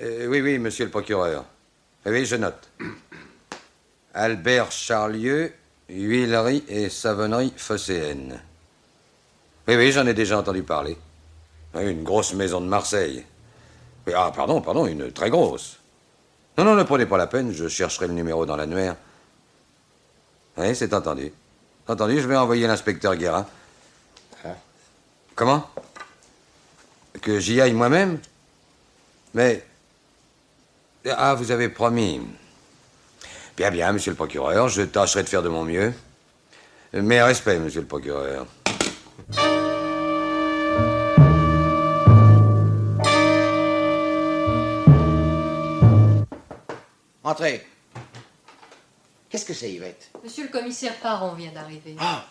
Oui, monsieur le procureur. Oui, je note. Albert Charlieu, huilerie et savonnerie phocéenne. Oui, j'en ai déjà entendu parler. Oui, une grosse maison de Marseille. Oui, pardon, une très grosse. Non, ne prenez pas la peine, je chercherai le numéro dans l'annuaire. Oui, c'est entendu. Entendu, je vais envoyer l'inspecteur Guérin. Hein? Comment? Que j'y aille moi-même? Mais... Ah, vous avez promis. Bien, monsieur le procureur, je tâcherai de faire de mon mieux. Mes respects, monsieur le procureur. Entrez. Qu'est-ce que c'est, Yvette? Monsieur le commissaire Parent vient d'arriver. Ah!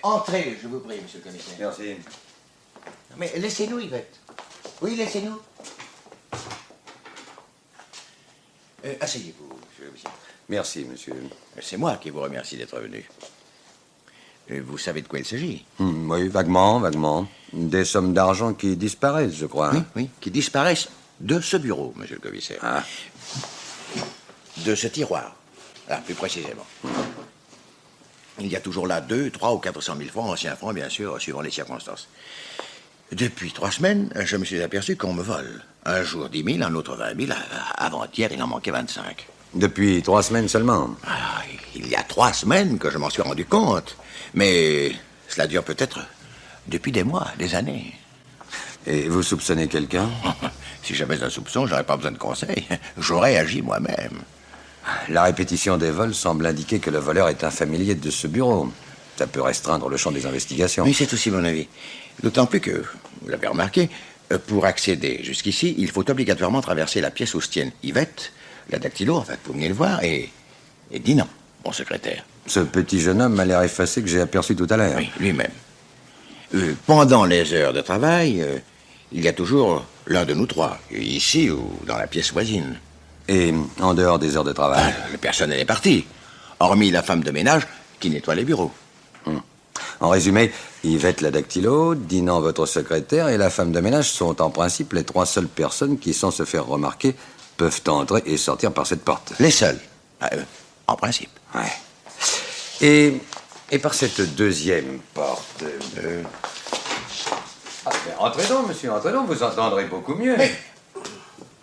Entrez, je vous prie, monsieur le commissaire. Merci. Mais laissez-nous, Yvette. Oui, laissez-nous. Asseyez-vous, monsieur le commissaire. Merci, monsieur. C'est moi qui vous remercie d'être venu. Vous savez de quoi il s'agit? Oui, vaguement. Des sommes d'argent qui disparaissent, je crois. Oui, qui disparaissent de ce bureau, monsieur le commissaire. Ah. De ce tiroir. Plus précisément. Il y a toujours là 200, 300 ou 400 000 francs, anciens francs, bien sûr, suivant les circonstances. Depuis 3 semaines, je me suis aperçu qu'on me vole. Un jour 10 000, un autre 20 000. Avant-hier, il en manquait 25. Depuis 3 semaines seulement. Il y a 3 semaines que je m'en suis rendu compte. Mais cela dure peut-être depuis des mois, des années. Et vous soupçonnez quelqu'un? Si j'avais un soupçon, j'aurais pas besoin de conseils. J'aurais agi moi-même. La répétition des vols semble indiquer que le voleur est un familier de ce bureau. Ça peut restreindre le champ des investigations. Oui, c'est aussi mon avis. D'autant plus que, vous l'avez remarqué, pour accéder jusqu'ici, il faut obligatoirement traverser la pièce où se tiennent Yvette, la dactylo, enfin, vous venez le voir, et Dinan, mon secrétaire. Ce petit jeune homme a l'air effacé que j'ai aperçu tout à l'heure. Oui, lui-même. Pendant les heures de travail, il y a toujours l'un de nous trois, ici ou dans la pièce voisine. Et en dehors des heures de travail? Le personnel est parti, hormis la femme de ménage qui nettoie les bureaux. En résumé, Yvette la dactylo, Dinan votre secrétaire et la femme de ménage sont en principe les 3 seules personnes qui, sans se faire remarquer, peuvent entrer et sortir par cette porte. Les seuls, en principe. Ouais. Et par cette deuxième porte... mais entrez donc, monsieur, entrez donc, vous entendrez beaucoup mieux. Mais,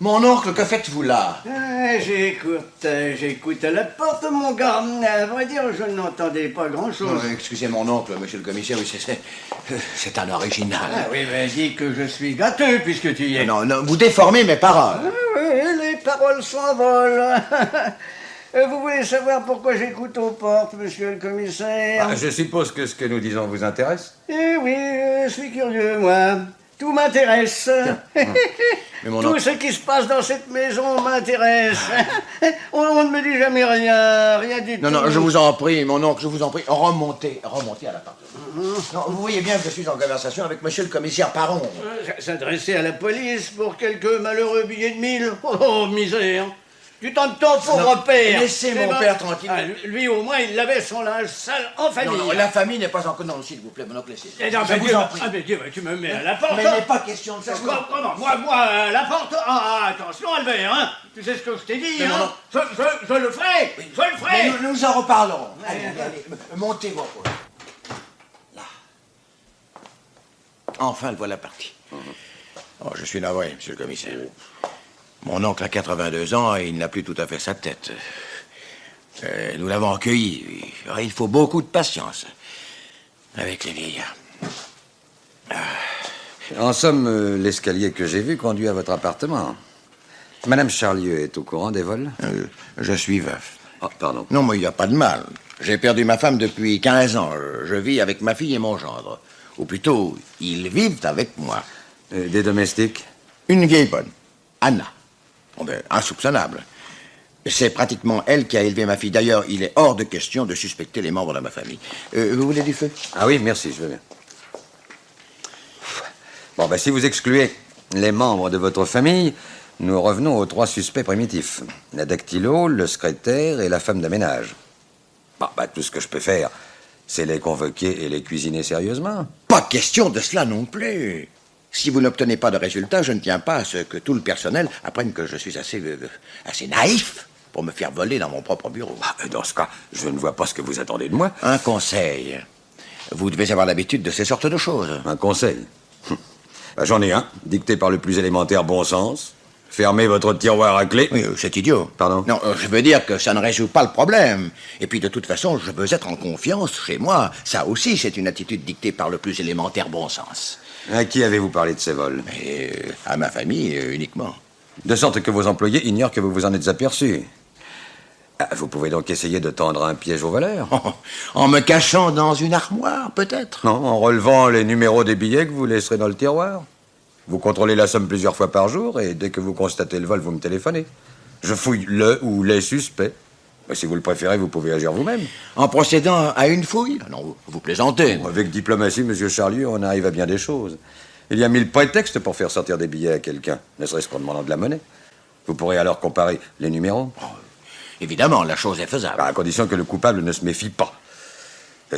mon oncle, que faites-vous là? J'écoute à la porte, mon gars. À vrai dire, je n'entendais pas grand-chose. Excusez mon oncle, monsieur le commissaire, oui, c'est un original. Oui, mais dis que je suis gâteux puisque tu y es. Non, vous déformez mes paroles. Oui, les paroles s'envolent. Vous voulez savoir pourquoi j'écoute aux portes, monsieur le commissaire? Je suppose que ce que nous disons vous intéresse? Eh oui, je suis curieux, moi. Tout m'intéresse. Mais mon Tout oncle... ce qui se passe dans cette maison m'intéresse. On ne me dit jamais rien du tout. Non, je vous en prie, mon oncle, je vous en prie, remontez à l'appartement. Non, vous voyez bien que je suis en conversation avec monsieur le commissaire Parent. S'adresser à la police pour quelques malheureux billets de 1000. Oh, misère. Du temps de temps pour repère. Laissez mon père tranquille. Lui, au moins, il lavait son linge sale en famille. Non, la famille n'est pas encore... Non, s'il vous plaît, mon oncle, laissez. Je vous en prie. Mais Dieu, tu me mets à la porte. Mais il n'est pas question de ça. Comment? Moi, à la porte? Attention, Albert, hein. Tu sais ce que je t'ai dit, hein. Je le ferai. Oui. Je le ferai. Mais nous en reparlerons. Allez, montez vos épaules. Là. Enfin, le voilà parti. Oh, je suis navré, monsieur le commissaire. Mon oncle a 82 ans et il n'a plus tout à fait sa tête. Nous l'avons accueilli. Il faut beaucoup de patience avec les vieillards. En somme, l'escalier que j'ai vu conduit à votre appartement. Madame Charlieu est au courant des vols? Je suis veuf. Oh, pardon. Non, mais il n'y a pas de mal. J'ai perdu ma femme depuis 15 ans. Je vis avec ma fille et mon gendre. Ou plutôt, ils vivent avec moi. Des domestiques? Une vieille bonne, Anna. Insoupçonnable. C'est pratiquement elle qui a élevé ma fille. D'ailleurs, il est hors de question de suspecter les membres de ma famille. Vous voulez du feu? Ah oui, merci, je veux bien. Bon, si vous excluez les membres de votre famille, nous revenons aux 3 suspects primitifs. La dactylo, le secrétaire et la femme de ménage. Tout ce que je peux faire, c'est les convoquer et les cuisiner sérieusement. Pas question de cela non plus. Si vous n'obtenez pas de résultat, je ne tiens pas à ce que tout le personnel apprenne que je suis assez naïf pour me faire voler dans mon propre bureau. Dans ce cas, je ne vois pas ce que vous attendez de moi. Un conseil. Vous devez avoir l'habitude de ces sortes de choses. Un conseil. J'en ai un, dicté par le plus élémentaire bon sens. Fermez votre tiroir à clé. Oui, c'est idiot. Pardon? Non, je veux dire que ça ne résout pas le problème. Et puis, de toute façon, je veux être en confiance chez moi. Ça aussi, c'est une attitude dictée par le plus élémentaire bon sens. À qui avez-vous parlé de ces vols? Et à ma famille, uniquement. De sorte que vos employés ignorent que vous vous en êtes aperçu. Vous pouvez donc essayer de tendre un piège aux voleurs. En me cachant dans une armoire, peut-être? Non, en relevant les numéros des billets que vous laisserez dans le tiroir. Vous contrôlez la somme plusieurs fois par jour et dès que vous constatez le vol, vous me téléphonez. Je fouille le ou les suspects. Mais si vous le préférez, vous pouvez agir vous-même. En procédant à une fouille? Non, vous plaisantez. Avec diplomatie, monsieur Charlieu, on arrive à bien des choses. Il y a 1000 prétextes pour faire sortir des billets à quelqu'un, ne serait-ce qu'en demandant de la monnaie. Vous pourrez alors comparer les numéros. Évidemment, la chose est faisable. À condition que le coupable ne se méfie pas.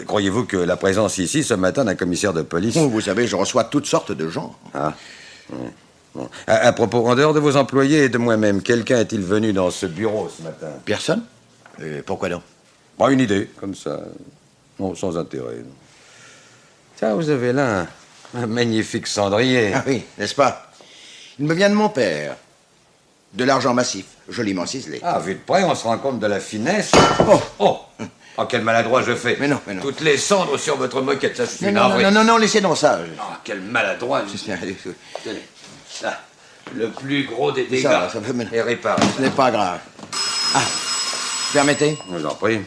Croyez-vous que la présence ici, ce matin, d'un commissaire de police... Oh, vous savez, je reçois toutes sortes de gens. Ah. Bon. À propos, en dehors de vos employés et de moi-même, quelqu'un est-il venu dans ce bureau ce matin? Personne? Pourquoi donc? Pas une idée, comme ça. Non, sans intérêt. Tiens, vous avez là un magnifique cendrier. Ah oui, n'est-ce pas? Il me vient de mon père. De l'argent massif, joliment ciselé. Ah, vu de près, on se rend compte de la finesse. Oh! Oh, quel maladroit je fais. Mais non. Toutes les cendres sur votre moquette, ça, je suis Non, navré. non, laissez donc ça. Oh, quel maladroit. Tenez, là, le plus gros des dégâts Ça fait... est réparé. Ce n'est pas grave. Ah, permettez? Je vous en prie.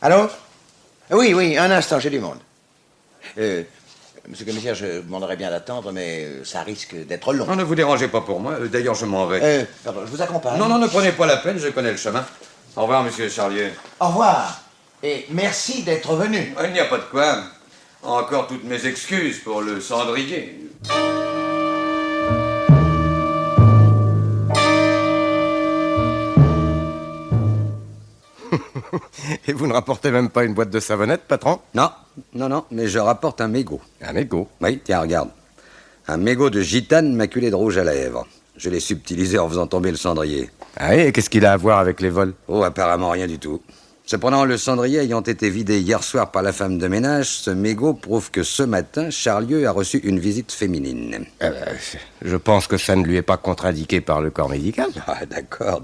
Allô? Oui, un instant, j'ai du monde. Monsieur le commissaire, je vous demanderais bien d'attendre, mais ça risque d'être long. Non, ne vous dérangez pas pour moi. D'ailleurs, je m'en vais. Pardon, je vous accompagne. Non, ne prenez pas la peine, je connais le chemin. Au revoir, monsieur Charlieu. Au revoir. Et merci d'être venu. Il n'y a pas de quoi. Encore toutes mes excuses pour le cendrier. Et vous ne rapportez même pas une boîte de savonnette, patron? Non, mais je rapporte un mégot. Un mégot? Oui, tiens, regarde. Un mégot de gitane maculé de rouge à lèvres. Je l'ai subtilisé en faisant tomber le cendrier. Ah oui, et qu'est-ce qu'il a à voir avec les vols? Oh, apparemment rien du tout. Cependant, le cendrier ayant été vidé hier soir par la femme de ménage, ce mégot prouve que ce matin, Charlieu a reçu une visite féminine. Je pense que ça ne lui est pas contre-indiqué par le corps médical. Ah, d'accord.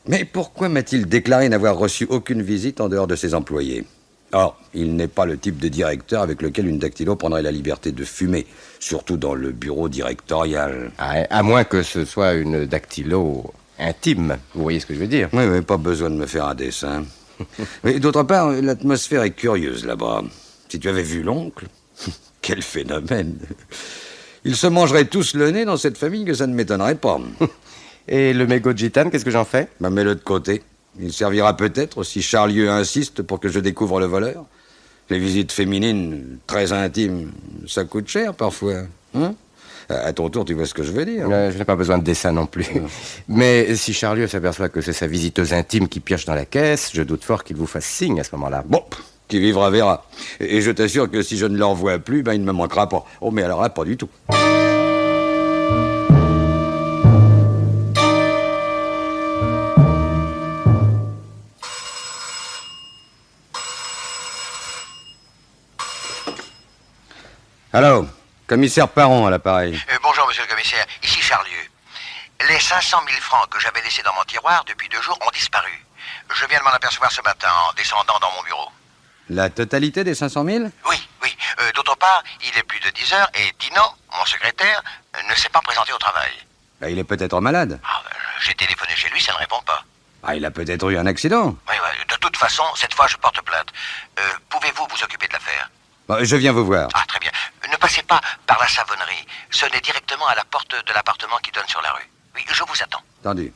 Mais pourquoi m'a-t-il déclaré n'avoir reçu aucune visite en dehors de ses employés? Or, il n'est pas le type de directeur avec lequel une dactylo prendrait la liberté de fumer, surtout dans le bureau directorial. À moins que ce soit une dactylo intime, vous voyez ce que je veux dire? Oui, pas besoin de me faire un dessin. Mais d'autre part, l'atmosphère est curieuse là-bas. Si tu avais vu l'oncle, quel phénomène! Ils se mangeraient tous le nez dans cette famille que ça ne m'étonnerait pas. Et le mégot de gitane, qu'est-ce que j'en fais? Mets-le de côté. Il servira peut-être si Charlieu insiste pour que je découvre le voleur. Les visites féminines, très intimes, ça coûte cher parfois. Hein? À ton tour, tu vois ce que je veux dire. Je n'ai pas besoin de dessin non plus. Mais si Charlieu s'aperçoit que c'est sa visiteuse intime qui pioche dans la caisse, je doute fort qu'il vous fasse signe à ce moment-là. Bon, qui vivra verra. Et je t'assure que si je ne l'en vois plus, il ne me manquera pas. Oh, mais alors là, pas du tout. Allô, commissaire Parron à l'appareil. Bonjour, monsieur le commissaire. Ici Charlieu. Les 500 000 francs que j'avais laissés dans mon tiroir depuis 2 jours ont disparu. Je viens de m'en apercevoir ce matin en descendant dans mon bureau. La totalité des 500 000? Oui. D'autre part, il est plus de 10 heures et Dino, mon secrétaire, ne s'est pas présenté au travail. Il est peut-être malade. J'ai téléphoné chez lui, ça ne répond pas. Il a peut-être eu un accident. Oui. De toute façon, cette fois, je porte plainte. Pouvez-vous vous occuper de l'affaire? Je viens vous voir. Ah, très bien. Ne passez pas par la savonnerie. Sonnez directement à la porte de l'appartement qui donne sur la rue. Oui, je vous attends. Entendu.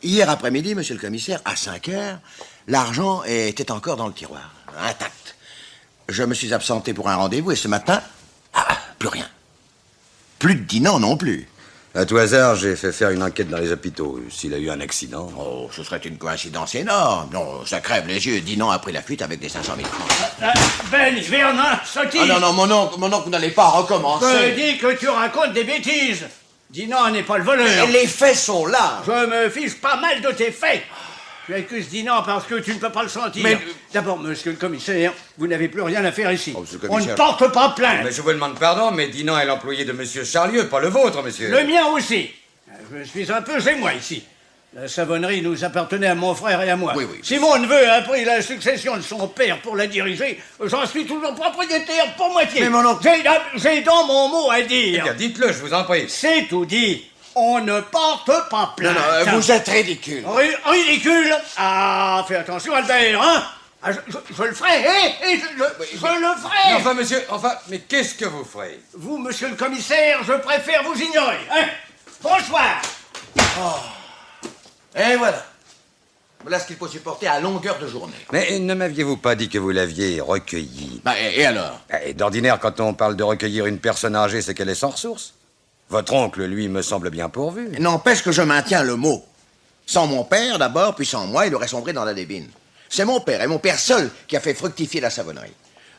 Hier après-midi, monsieur le commissaire, à 5 heures, l'argent était encore dans le tiroir, intact. Je me suis absenté pour un rendez-vous et ce matin, plus rien. Plus de dîner non plus. À tout hasard, j'ai fait faire une enquête dans les hôpitaux. S'il a eu un accident... Oh, ce serait une coïncidence énorme. Non, ça crève les yeux. Dinan a pris la fuite avec des 500 000 francs. Ben, Vernon, sottise. Ah non, mon oncle, vous n'allez pas recommencer. Je dis que tu racontes des bêtises. Dinan n'est pas le voleur. Les faits sont là. Je me fiche pas mal de tes faits. Tu accuses Dinan parce que tu ne peux pas le sentir. Mais- D'abord, monsieur le commissaire, vous n'avez plus rien à faire ici. Oh, monsieur le On ne commissaire. porte pas plainte. Mais je vous demande pardon, mais Dinan est l'employé de Monsieur Charlieu, pas le vôtre, monsieur. Le mien aussi. Je suis un peu chez moi ici. La savonnerie nous appartenait à mon frère et à moi. Oui, oui. Si mon neveu a pris la succession de son père pour la diriger, j'en suis toujours propriétaire pour moitié. Mais mon oncle- J'ai dans mon mot à Eh dire. bien, dites-le, je vous en prie. C'est tout dit. On ne porte pas Non, plainte. non, vous êtes ridicule. Ridicule. Ah, fais attention, Albert, hein. Ah, je le ferai, je le ferai. Mais enfin, monsieur, mais qu'est-ce que vous ferez? Vous, monsieur le commissaire, je préfère vous ignorer, hein. Bonsoir. Et voilà. Voilà ce qu'il faut supporter à longueur de journée. Mais ne m'aviez-vous pas dit que vous l'aviez recueilli? Bah, et alors? Et d'ordinaire, quand on parle de recueillir une personne âgée, c'est qu'elle est sans ressources. Votre oncle, lui, me semble bien pourvu. N'empêche que je maintiens le mot. Sans mon père, d'abord, puis sans moi, il aurait sombré dans la débine. C'est mon père, et mon père seul, qui a fait fructifier la savonnerie.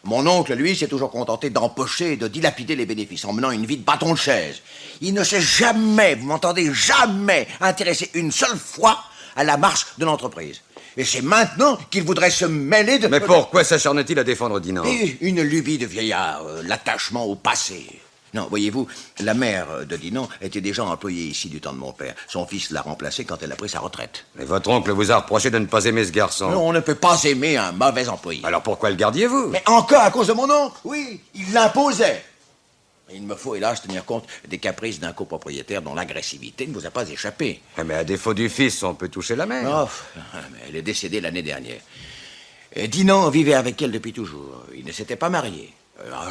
Mon oncle, lui, s'est toujours contenté d'empocher et de dilapider les bénéfices en menant une vie de bâton de chaise. Il ne s'est jamais, vous m'entendez, jamais intéressé une seule fois à la marche de l'entreprise. Et c'est maintenant qu'il voudrait se mêler de... Mais pourquoi s'acharne-t-il à défendre Dinan? Et une lubie de vieillard, l'attachement au passé. Non, voyez-vous, la mère de Dinan était déjà employée ici du temps de mon père. Son fils l'a remplacée quand elle a pris sa retraite. Mais votre oncle vous a reproché de ne pas aimer ce garçon. Non, on ne peut pas aimer un mauvais employé. Alors pourquoi le gardiez-vous? Mais encore à cause de mon oncle, oui, il l'imposait. Il me faut hélas tenir compte des caprices d'un copropriétaire dont l'agressivité ne vous a pas échappé. Mais à défaut du fils, on peut toucher la mère. Oh, mais elle est décédée l'année dernière. Et Dinan vivait avec elle depuis toujours. Il ne s'était pas marié.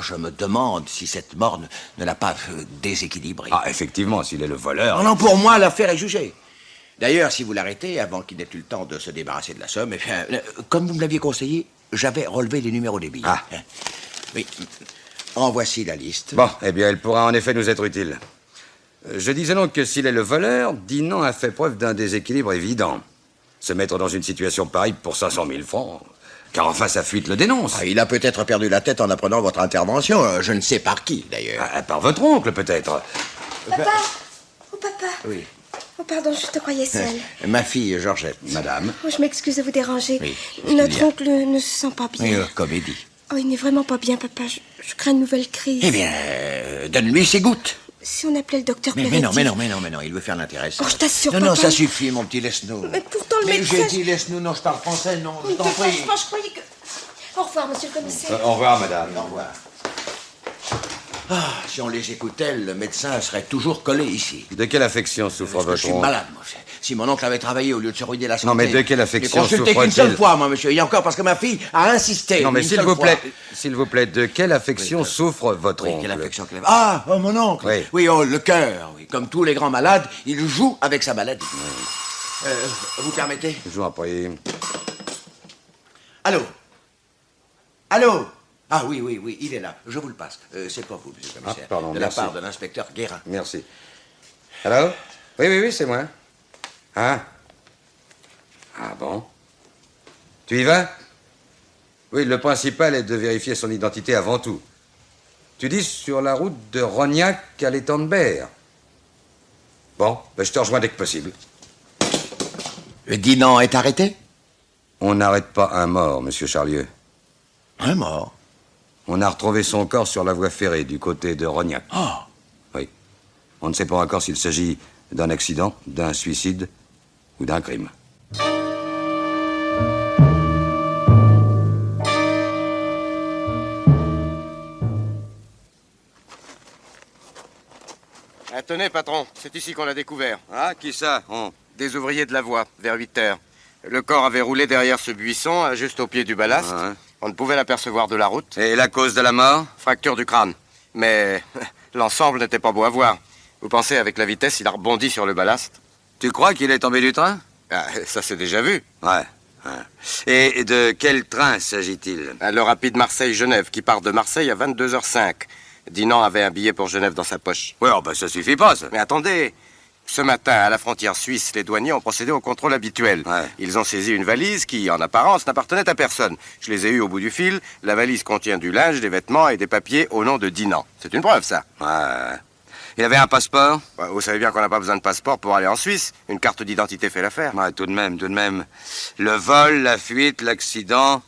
Je me demande si cette mort ne l'a pas déséquilibré. Ah, effectivement, s'il est le voleur. Non, pour moi, l'affaire est jugée. D'ailleurs, si vous l'arrêtez, avant qu'il n'ait eu le temps de se débarrasser de la somme, eh bien, comme vous me l'aviez conseillé, j'avais relevé les numéros des billets. Ah. Oui. En voici la liste. Bon, eh bien, elle pourra en effet nous être utile. Je disais donc que s'il est le voleur, Dinan a fait preuve d'un déséquilibre évident. Se mettre dans une situation pareille pour 500 000 francs... Car enfin, sa fuite le dénonce. Ah, il a peut-être perdu la tête en apprenant votre intervention. Je ne sais par qui, d'ailleurs. Ah, par votre oncle, peut-être. Papa. Oh, papa. Oui. Oh, pardon, je te croyais seule. Ma fille, Georgette. Madame. Oh, je m'excuse de vous déranger. Oui, qu'est-ce qu'il Notre y a oncle ne se sent pas bien. Oui, comédie. Oh, il n'est vraiment pas bien, papa. Je crains une nouvelle crise. Eh bien, donne-lui ses gouttes. Si on appelait le docteur Mais Peretti. non, il veut faire l'intéressant. Oh, je t'assure, Non, papa. ça suffit, mon petit, laisse-nous. Mais pourtant, le Mais médecin... j'ai dit laisse-nous, non, je parle français, non, je Ne t'en te prie. fâche pas, je croyais que... Au revoir, monsieur le commissaire. Au revoir, madame. Au revoir. Ah, si on les écoutait, le médecin serait toujours collé ici. De quelle affection souffre Parce que votre je suis oncle? malade, moi. Si mon oncle avait travaillé au lieu de se ruiner la santé... Non, mais de quelle affection j'ai consulté souffre-t-il? qu'une seule fois, moi, monsieur. Et encore parce que ma fille a insisté. Non, mais une s'il seule vous fois. plaît, de quelle affection souffre votre Oui, oncle? quelle affection qu'elle avait. Ah, oh, mon oncle. Oui. Oui, oh, le cœur. Oui. Comme tous les grands malades, il joue avec sa maladie. Vous permettez? Je vous en prie. Allô? Allô? Ah oui, il est là. Je vous le passe. C'est pas vous, monsieur le commissaire. Ah, pardon, de merci. la part de l'inspecteur Guérin. Merci. Allô? Oui, c'est moi. Hein? Ah bon? Tu y vas? Oui, le principal est de vérifier son identité avant tout. Tu dis sur la route de Rognac à l'étang de Berre. Bon, ben je te rejoins dès que possible. Dinan est arrêté? On n'arrête pas un mort, monsieur Charlieu. Un mort. On a retrouvé son corps sur la voie ferrée du côté de Rognac. Oh. Oui. On ne sait pas encore s'il s'agit d'un accident, d'un suicide ou d'un crime. Ah, tenez, patron, c'est ici qu'on l'a découvert. Ah, qui ça? Des ouvriers de la voie, vers 8 heures. Le corps avait roulé derrière ce buisson, juste au pied du ballast. Ah, ouais. On ne pouvait l'apercevoir de la route. Et la cause de la mort? Fracture du crâne. Mais l'ensemble n'était pas beau à voir. Vous pensez, avec la vitesse, il a rebondi sur le ballast? Tu crois qu'il est tombé du train? Ah, ça s'est déjà vu. Ouais. Et de quel train s'agit-il? Le rapide Marseille-Genève, qui part de Marseille à 22h05. Dinan avait un billet pour Genève dans sa poche. Ouais, oh, bah ça suffit pas, ça. Mais attendez, ce matin, à la frontière suisse, les douaniers ont procédé au contrôle habituel. Ouais. Ils ont saisi une valise qui, en apparence, n'appartenait à personne. Je les ai eus au bout du fil. La valise contient du linge, des vêtements et des papiers au nom de Dinan. C'est une preuve, ça. Ouais. Il avait un passeport? Ouais, vous savez bien qu'on n'a pas besoin de passeport pour aller en Suisse. Une carte d'identité fait l'affaire. Ouais, tout de même, tout de même. Le vol, la fuite, l'accident.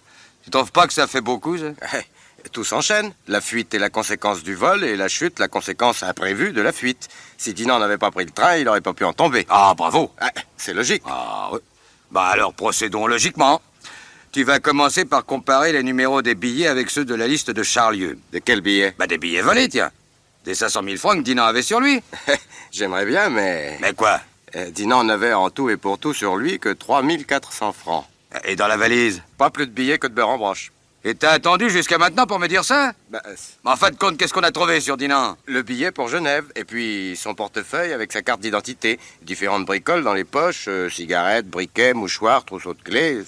Tu trouves pas que ça fait beaucoup, ça? Tout s'enchaîne. La fuite est la conséquence du vol et la chute, la conséquence imprévue de la fuite. Si Dinan n'avait pas pris le train, il n'aurait pas pu en tomber. Ah, bravo. C'est logique. Ah, oui. Bah alors, procédons logiquement. Tu vas commencer par comparer les numéros des billets avec ceux de la liste de Charlieu. De quel billet? Bah, des billets volés, tiens. Des 500 000 francs que Dinan avait sur lui. J'aimerais bien, mais... Mais quoi? Dinan n'avait en tout et pour tout sur lui que 3 400 francs. Et dans la valise? Pas plus de billets que de beurre en broche. Et t'as attendu jusqu'à maintenant pour me dire ça? Bah, Mais en fin de compte, qu'est-ce qu'on a trouvé sur Dinan? le billet pour Genève, et puis son portefeuille avec sa carte d'identité. Différentes bricoles dans les poches, cigarettes, briquets, mouchoirs, trousseaux de clés.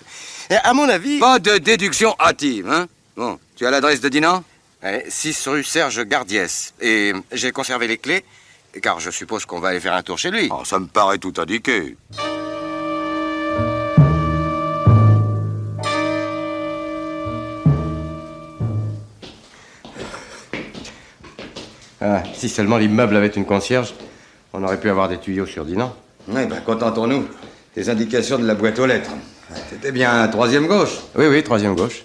Et à mon avis... Pas de déduction hâtive, hein? Bon, tu as l'adresse de Dinan? 6 rue Serge Gardiès. Et j'ai conservé les clés, car je suppose qu'on va aller faire un tour chez lui. Oh, ça me paraît tout indiqué. Ah, si seulement l'immeuble avait une concierge, on aurait pu avoir des tuyaux sur Dinan. Oui, ben, contentons-nous des indications de la boîte aux lettres. C'était bien troisième gauche. Oui, oui, troisième gauche.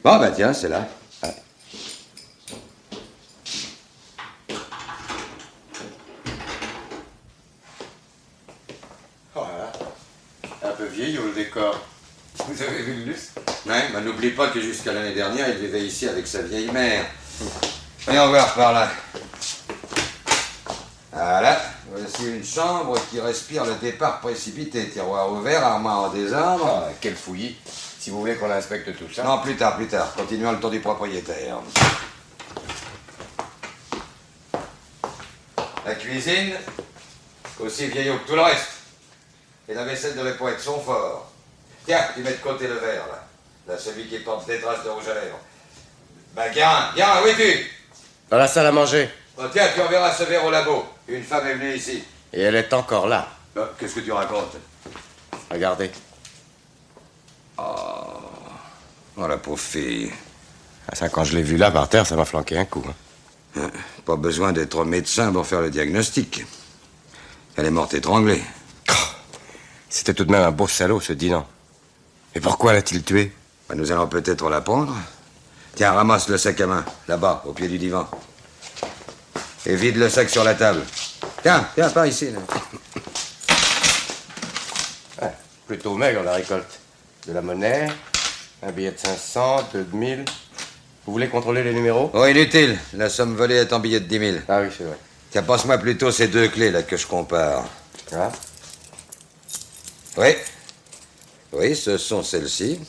Bon, ben tiens, c'est là. Voilà. Un peu vieillot le décor. Vous avez vu le lustre? Ouais, ben, n'oublie pas que jusqu'à l'année dernière, il vivait ici avec sa vieille mère. Voyons voir par là. Voilà, voici une chambre qui respire le départ précipité. Tiroir ouvert, armoire en désordre. Ah, quel fouillis. Si vous voulez qu'on inspecte tout ça... Non, plus tard, plus tard. Continuons le tour du propriétaire. La cuisine, aussi vieillot que tout le reste. Et la vaisselle devait pas être son fort. Tiens, tu mets de côté le verre, là. Là, celui qui porte des traces de rouge à lèvres. Ben, Guérin, où es-tu? Dans la salle à manger. Bon, tiens, tu enverras ce verre au labo. Une femme est venue ici. Et elle est encore là. Qu'est-ce que tu racontes? Regardez. Oh, la pauvre fille. Ah, ça, quand je l'ai vue là par terre, ça m'a flanqué un coup. Hein. Pas besoin d'être médecin pour faire le diagnostic. Elle est morte étranglée. C'était tout de même un beau salaud, ce Dinan. Et pourquoi l'a-t-il tué? Ben, nous allons peut-être l'apprendre. Tiens, ramasse le sac à main, là-bas, au pied du divan. Et vide le sac sur la table. Tiens, par ici, là. Ouais, plutôt maigre, la récolte. De la monnaie, un billet de 500, 2 de 1000. Vous voulez contrôler les numéros? Oh, inutile. La somme volée est en billet de 10 000. Ah oui, c'est vrai. Tiens, passe-moi plutôt ces deux clés, là, que je compare. Ah. Oui. Oui, ce sont celles-ci.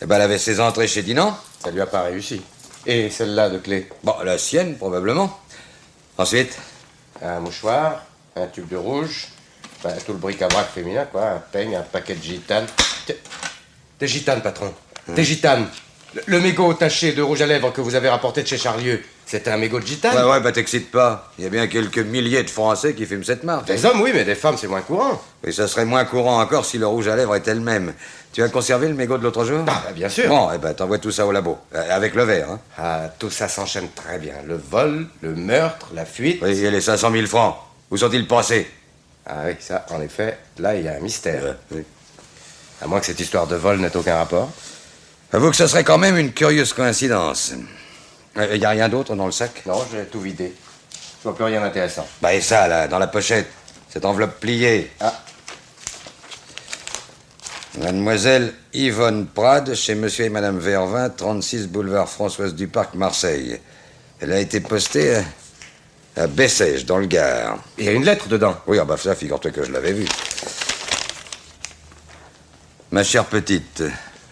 Eh ben, elle avait ses entrées chez Dinan. Ça lui a pas réussi. Et celle-là de clé? Bon, la sienne, probablement. Ensuite? Un mouchoir, un tube de rouge, enfin, tout le bric-à-brac féminin, quoi. Un peigne, un paquet de gitanes. Des gitanes, patron. Des gitanes. Le mégot taché de rouge à lèvres que vous avez rapporté de chez Charlieu, c'était un mégot de gitane? Ouais, bah t'excites pas. Il y a bien quelques milliers de Français qui fument cette marque. Des hommes, oui, mais des femmes, c'est moins courant. Et ça serait moins courant encore si le rouge à lèvres était le même. Tu as conservé le mégot de l'autre jour? Ah, bah, bien sûr. Bon, eh ben, t'envoies tout ça au labo. Avec le verre, hein. Ah, tout ça s'enchaîne très bien. Le vol, le meurtre, la fuite. Oui, et les 500 000 francs. Où sont-ils passés? Ah oui, ça, en effet, là, il y a un mystère. Oui. À moins que cette histoire de vol n'ait aucun rapport. Avoue que ce serait quand même une curieuse coïncidence. Il y a rien d'autre dans le sac? Non, j'ai tout vidé. Je vois plus rien d'intéressant. Bah, et ça, là, dans la pochette. Cette enveloppe pliée. Ah. Mademoiselle Yvonne Prade, chez Monsieur et Madame Vervin, 36 boulevard Françoise Duparc, Marseille. Elle a été postée à Bessèges, dans le Gard. Il y a une lettre dedans. Oui, ah bah ça, figure-toi que je l'avais vu. Ma chère petite,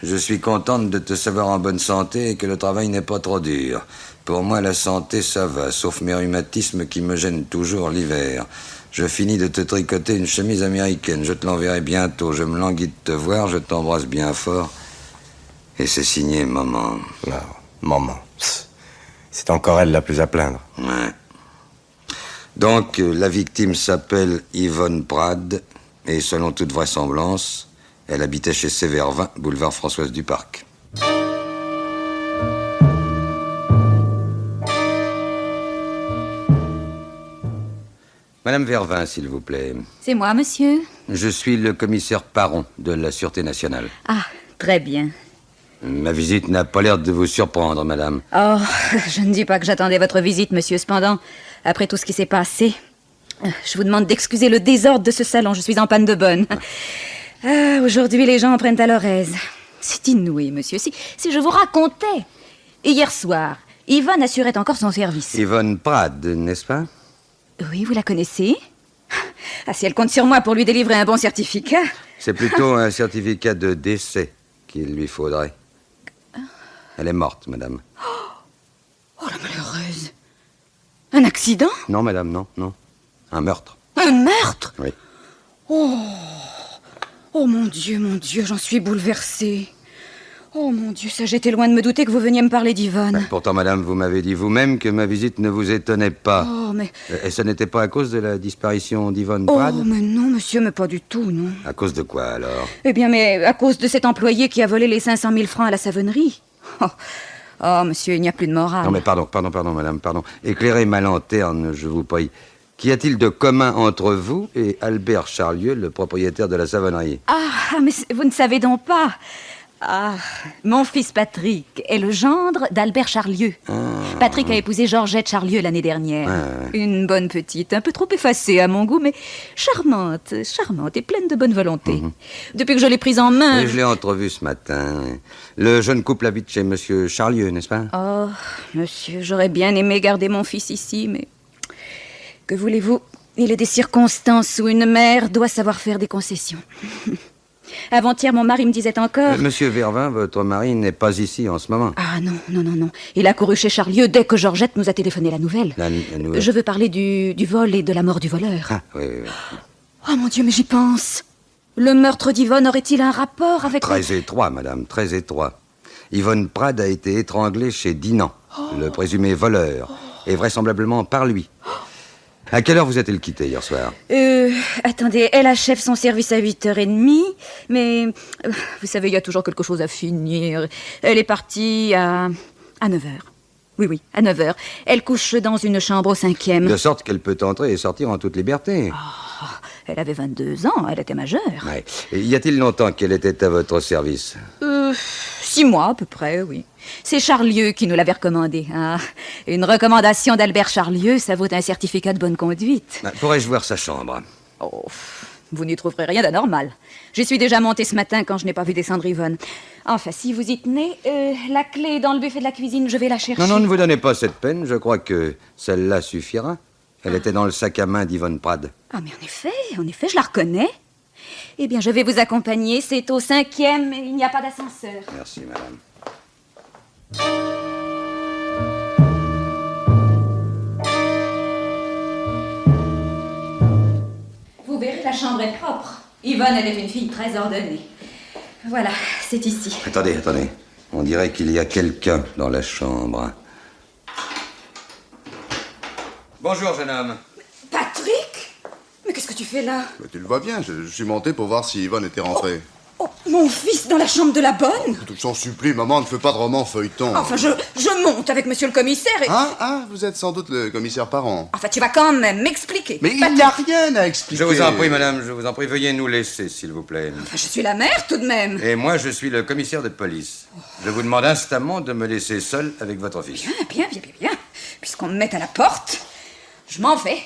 je suis contente de te savoir en bonne santé et que le travail n'est pas trop dur. Pour moi, la santé, ça va, sauf mes rhumatismes qui me gênent toujours l'hiver. Je finis de te tricoter une chemise américaine. Je te l'enverrai bientôt. Je me languis de te voir. Je t'embrasse bien fort. Et c'est signé, maman. Ah, maman. C'est encore elle la plus à plaindre. Ouais. Donc, la victime s'appelle Yvonne Prade, et selon toute vraisemblance, elle habitait chez Sévervin, boulevard Françoise du Parc. Madame Vervin, s'il vous plaît. C'est moi, monsieur. Je suis le commissaire Paron de la Sûreté nationale. Ah, très bien. Ma visite n'a pas l'air de vous surprendre, madame. Oh, je ne dis pas que j'attendais votre visite, monsieur. Cependant, après tout ce qui s'est passé, je vous demande d'excuser le désordre de ce salon. Je suis en panne de bonne. Ah, aujourd'hui, les gens en prennent à leur aise. C'est inouï, monsieur. Si je vous racontais. Hier soir, Yvonne assurait encore son service. Yvonne Prade, n'est-ce pas? Oui, vous la connaissez? Ah, si elle compte sur moi pour lui délivrer un bon certificat. C'est plutôt un certificat de décès qu'il lui faudrait. Elle est morte, madame. Oh, la malheureuse. Un accident? Non, madame, non. Un meurtre. Un meurtre? Oui. Oh mon Dieu, j'en suis bouleversée. Oh mon Dieu, ça j'étais loin de me douter que vous veniez me parler d'Yvonne. Pourtant, madame, vous m'avez dit vous-même que ma visite ne vous étonnait pas. Oh, mais... Et ce n'était pas à cause de la disparition d'Yvonne Oh, Prade? mais non, monsieur, mais pas du tout, non. À cause de quoi, alors? Eh bien, mais à cause de cet employé qui a volé les 500 000 francs à la savonnerie. Oh, monsieur, il n'y a plus de morale. Non, mais pardon, madame, pardon. Éclairez ma lanterne, je vous prie. Qu'y a-t-il de commun entre vous et Albert Charlieu, le propriétaire de la savonnerie? Ah, mais vous ne savez donc pas. Ah, mon fils Patrick est le gendre d'Albert Charlieu. Patrick a épousé Georgette Charlieu l'année dernière. Une bonne petite, un peu trop effacée à mon goût, mais charmante et pleine de bonne volonté. Depuis que je l'ai prise en main... Oui, je l'ai entrevu ce matin. Le jeune couple habite chez monsieur Charlieu, n'est-ce pas? Oh, monsieur, j'aurais bien aimé garder mon fils ici, mais... Que voulez-vous? Il est des circonstances où une mère doit savoir faire des concessions. Avant-hier, mon mari me disait encore... Monsieur Vervin, votre mari n'est pas ici en ce moment. Ah non. Il a couru chez Charlieu dès que Georgette nous a téléphoné la nouvelle. La nouvelle. Je veux parler du vol et de la mort du voleur. Ah, oui. Oh mon Dieu, mais j'y pense. Le meurtre d'Yvonne aurait-il un rapport avec... Très étroit, madame, très étroit. Yvonne Prade a été étranglée chez Dinan, le présumé voleur, et vraisemblablement par lui. À quelle heure vous a-t-elle quitté hier soir? Attendez, elle achève son service à 8h30, mais vous savez, il y a toujours quelque chose à finir. Elle est partie à 9h. Oui, à 9h. Elle couche dans une chambre au 5e. De sorte qu'elle peut entrer et sortir en toute liberté. Oh, elle avait 22 ans, elle était majeure. Ouais. Et y a-t-il longtemps qu'elle était à votre service? 6 mois à peu près, oui. C'est Charlieu qui nous l'avait recommandé. Ah, une recommandation d'Albert Charlieu, ça vaut un certificat de bonne conduite. Pourrais-je voir sa chambre? Oh, vous n'y trouverez rien d'anormal. J'y suis déjà montée ce matin quand je n'ai pas vu descendre Yvonne. Enfin, si vous y tenez, la clé est dans le buffet de la cuisine, je vais la chercher. Non, ne vous donnez pas cette peine, je crois que celle-là suffira. Elle était dans le sac à main d'Yvonne Prade. Ah, mais en effet, je la reconnais. Eh bien, je vais vous accompagner, c'est au 5e, il n'y a pas d'ascenseur. Merci, madame. Vous verrez, la chambre est propre. Yvonne, elle est une fille très ordonnée. Voilà, c'est ici. Attendez. On dirait qu'il y a quelqu'un dans la chambre. Bonjour, jeune homme. Patrick? Mais qu'est-ce que tu fais là? Tu le vois bien, je suis monté pour voir si Yvonne était rentrée. Oh, mon fils dans la chambre de la bonne? Tout s'en supplie, maman, ne fais pas de roman feuilleton. Enfin, je monte avec monsieur le commissaire et... Vous êtes sans doute le commissaire Parent. Enfin, tu vas quand même m'expliquer. Mais il n'y a rien à expliquer. Je vous en prie, madame, je vous en prie, veuillez nous laisser, s'il vous plaît. Enfin, je suis la mère, tout de même. Et moi, je suis le commissaire de police. Je vous demande instamment de me laisser seul avec votre fils. Bien. Puisqu'on me met à la porte, je m'en vais.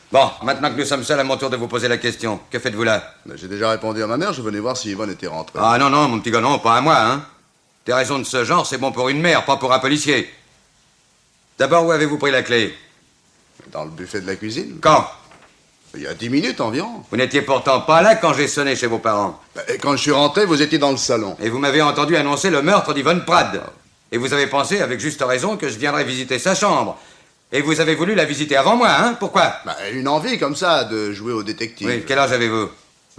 Bon, maintenant que nous sommes seuls, à mon tour de vous poser la question. Que faites-vous là? J'ai déjà répondu à ma mère, je venais voir si Yvonne était rentrée. Ah non, mon petit gars, non, pas à moi, hein. Des raisons de ce genre, c'est bon pour une mère, pas pour un policier. D'abord, où avez-vous pris la clé? Dans le buffet de la cuisine. Quand? Il y a 10 minutes environ. Vous n'étiez pourtant pas là quand j'ai sonné chez vos parents. Et quand je suis rentré, vous étiez dans le salon. Et vous m'avez entendu annoncer le meurtre d'Yvonne Prade. Et vous avez pensé, avec juste raison, que je viendrais visiter sa chambre. Et vous avez voulu la visiter avant moi, hein? Pourquoi? Une envie comme ça de jouer au détective. Oui, quel âge avez-vous?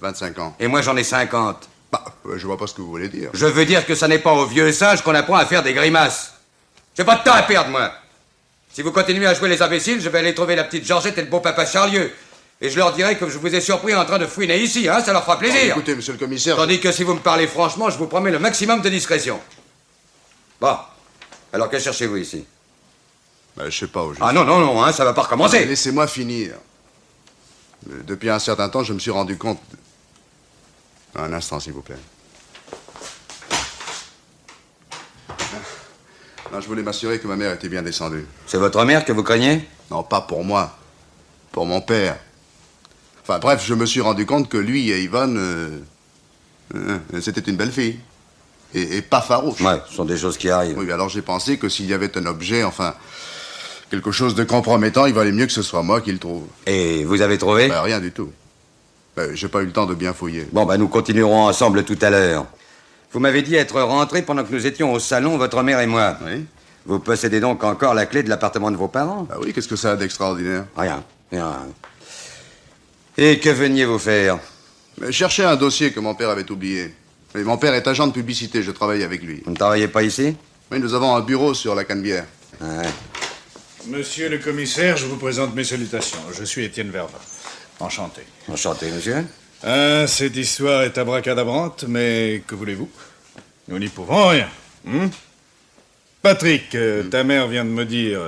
25 ans. Et moi, j'en ai 50. Bah, je vois pas ce que vous voulez dire. Je veux dire que ça n'est pas aux vieux sages qu'on apprend à faire des grimaces. J'ai pas de temps à perdre, moi. Si vous continuez à jouer les imbéciles, je vais aller trouver la petite Georgette et le beau papa Charlieu. Et je leur dirai que je vous ai surpris en train de fouiner ici, hein, ça leur fera plaisir. Écoutez, monsieur le commissaire... Tandis que si vous me parlez franchement, je vous promets le maximum de discrétion. Bon, alors que cherchez-vous ici? je sais pas où je Ah suis. non, non, non, hein, ça va pas recommencer. Laissez-moi finir. Depuis un certain temps, je me suis rendu compte... Un instant, s'il vous plaît. Non, je voulais m'assurer que ma mère était bien descendue. C'est votre mère que vous craignez? Non, pas pour moi. Pour mon père. Enfin, bref, je me suis rendu compte que lui et Yvonne... c'était une belle fille. Et pas farouche. Ouais, ce sont des choses qui arrivent. Oui, alors j'ai pensé que s'il y avait un objet, enfin... quelque chose de compromettant, il valait mieux que ce soit moi qui le trouve. Et vous avez trouvé? Rien du tout. J'ai pas eu le temps de bien fouiller. Bon, nous continuerons ensemble tout à l'heure. Vous m'avez dit être rentré pendant que nous étions au salon, votre mère et moi. Oui. Vous possédez donc encore la clé de l'appartement de vos parents? Ah oui, qu'est-ce que ça a d'extraordinaire? Rien, rien. Et que veniez-vous faire? Chercher un dossier que mon père avait oublié. Et mon père est agent de publicité, je travaille avec lui. Vous ne travaillez pas ici? Oui, nous avons un bureau sur la Canebière. Ouais. Monsieur le commissaire, je vous présente mes salutations. Je suis Étienne Vervin. Enchanté. Enchanté, monsieur. Cette histoire est abracadabrante, mais que voulez-vous? Nous n'y pouvons rien. Patrick, ta mère vient de me dire...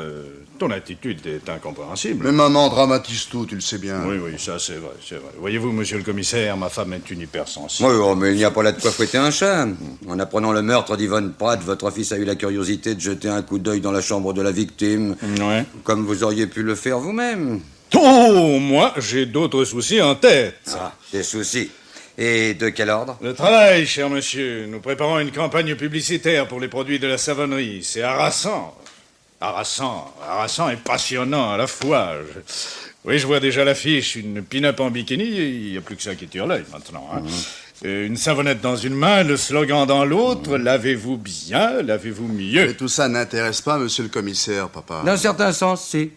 ton attitude est incompréhensible. Mais maman dramatise tout, tu le sais bien. Oui, ça c'est vrai, c'est vrai. Voyez-vous, monsieur le commissaire, ma femme est une hypersensible. Oui, mais il n'y a pas là de quoi fouetter un chat. En apprenant le meurtre d'Yvonne Pratt, votre fils a eu la curiosité de jeter un coup d'œil dans la chambre de la victime. Ouais. Comme vous auriez pu le faire vous-même. Oh, moi, j'ai d'autres soucis en tête. Ah, des soucis. Et de quel ordre? Le travail, cher monsieur. Nous préparons une campagne publicitaire pour les produits de la savonnerie. C'est harassant. Harassant et passionnant à la fois. Oui, je vois déjà l'affiche, une pin-up en bikini, il n'y a plus que ça qui tire l'œil maintenant. Hein. Une savonnette dans une main, le slogan dans l'autre, lavez-vous bien, lavez-vous mieux. Mais tout ça n'intéresse pas monsieur le commissaire, papa. Dans un certain sens, si.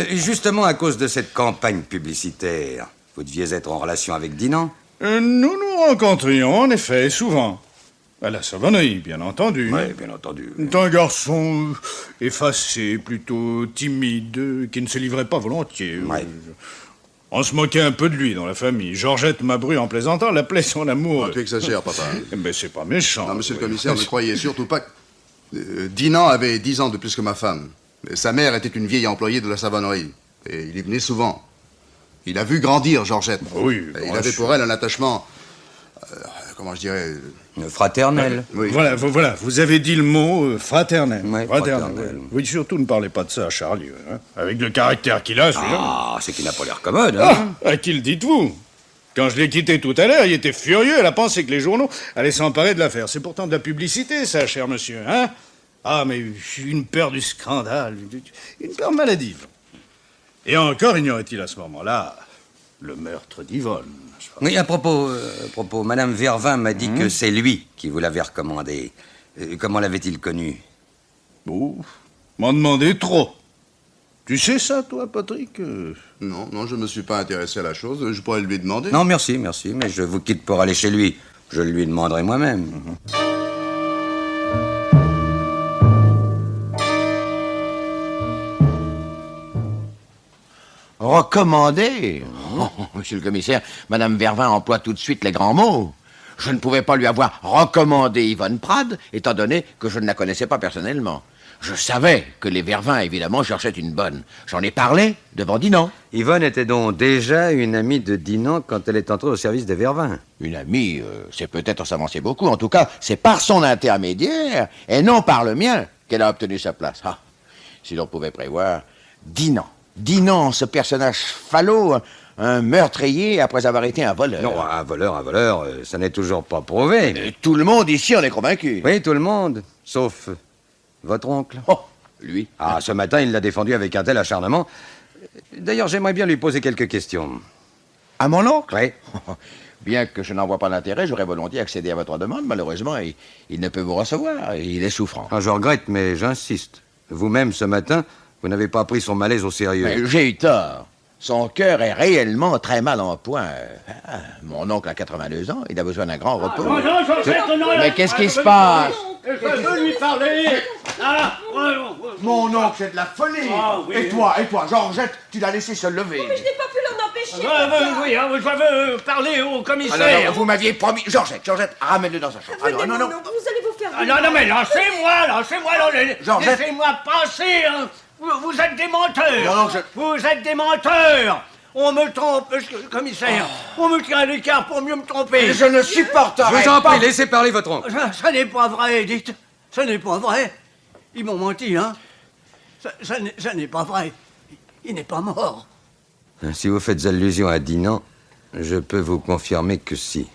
Justement, à cause de cette campagne publicitaire, vous deviez être en relation avec Dinan? Nous nous rencontrions, en effet, souvent. À la savonnerie, bien entendu. Oui, bien entendu. C'est un garçon effacé, plutôt timide, qui ne se livrait pas volontiers. Ouais. On se moquait un peu de lui dans la famille. Georgette Mabru, en plaisantant, l'appelait son amour. Tu exagères, papa. Mais c'est pas méchant. Non, monsieur le commissaire, ne croyez surtout pas que... Dinan avait 10 ans de plus que ma femme. Et sa mère était une vieille employée de la savonnerie. Et il y venait souvent. Il a vu grandir Georgette. Oui, Et il avait pour elle un attachement... comment je dirais... Fraternel. Oui. Voilà, vous avez dit le mot fraternel. Ouais, fraternel. Oui, surtout ne parlez pas de ça à Charlieu. Hein. Avec le caractère qu'il a, celui-là. Ah, c'est qu'il n'a pas l'air commode, hein? À qui le dites-vous? Quand je l'ai quitté tout à l'heure, il était furieux. Elle a pensé que les journaux allaient s'emparer de l'affaire. C'est pourtant de la publicité, ça, cher monsieur, hein? Ah, mais une peur du scandale, une peur maladive. Et encore ignorait-il à ce moment-là le meurtre d'Yvonne. Oui, à propos, Madame Vervin m'a dit que c'est lui qui vous l'avait recommandé. Comment l'avait-il connu? Oh, m'en demandez trop. Tu sais ça, toi, Patrick? Non, je me suis pas intéressé à la chose. Je pourrais lui demander. Non, merci, mais je vous quitte pour aller chez lui. Je le lui demanderai moi-même. Recommandé? Oh, monsieur le commissaire, Madame Vervin emploie tout de suite les grands mots. Je ne pouvais pas lui avoir recommandé Yvonne Pratt, étant donné que je ne la connaissais pas personnellement. Je savais que les Vervin, évidemment, cherchaient une bonne. J'en ai parlé devant Dinan. Yvonne était donc déjà une amie de Dinan quand elle est entrée au service des Vervin. Une amie, c'est peut-être s'avancer beaucoup. En tout cas, c'est par son intermédiaire, et non par le mien, qu'elle a obtenu sa place. Ah, si l'on pouvait prévoir, Dinan, ce personnage falot, un meurtrier après avoir été un voleur. Non, un voleur, ça n'est toujours pas prouvé. Et tout le monde ici en est convaincu. Oui, tout le monde, sauf votre oncle. Oh, lui. Ah, ce matin, il l'a défendu avec un tel acharnement. D'ailleurs, j'aimerais bien lui poser quelques questions. À mon oncle? Oui. Bien que je n'en vois pas l'intérêt, j'aurais volontiers accédé à votre demande. Malheureusement, il ne peut vous recevoir. Il est souffrant. Ah, je regrette, mais j'insiste. Vous-même, ce matin, vous n'avez pas pris son malaise au sérieux. Mais j'ai eu tort. Son cœur est réellement très mal en point. Mon oncle a 82 ans, il a besoin d'un grand repos. Mais qu'est-ce qui se passe? Je veux lui parler. Mon oncle, c'est de la folie. Oui. Et toi, Georgette, tu l'as laissé se lever. Mais je n'ai pas pu l'en empêcher. Oui, je veux parler au Ah, commissaire. non, vous m'aviez promis. Georgette, ramène-le dans sa chambre. Ah, Venez, non, mon non, oncle, vous allez vous faire Ah, non, mais laissez-moi, Georgette. laissez-moi passer. Hein. Vous êtes des menteurs. Non, Vous êtes des menteurs. On me trompe, monsieur le commissaire. On me tient à l'écart pour mieux me tromper. Je ne supporterai Je vous en pas. prie, laissez parler votre oncle. Ça n'est pas vrai, dites. Ça n'est pas vrai. Ils m'ont menti, hein. Ça n'est pas vrai. Il n'est pas mort. Si vous faites allusion à Dinan, je peux vous confirmer que si.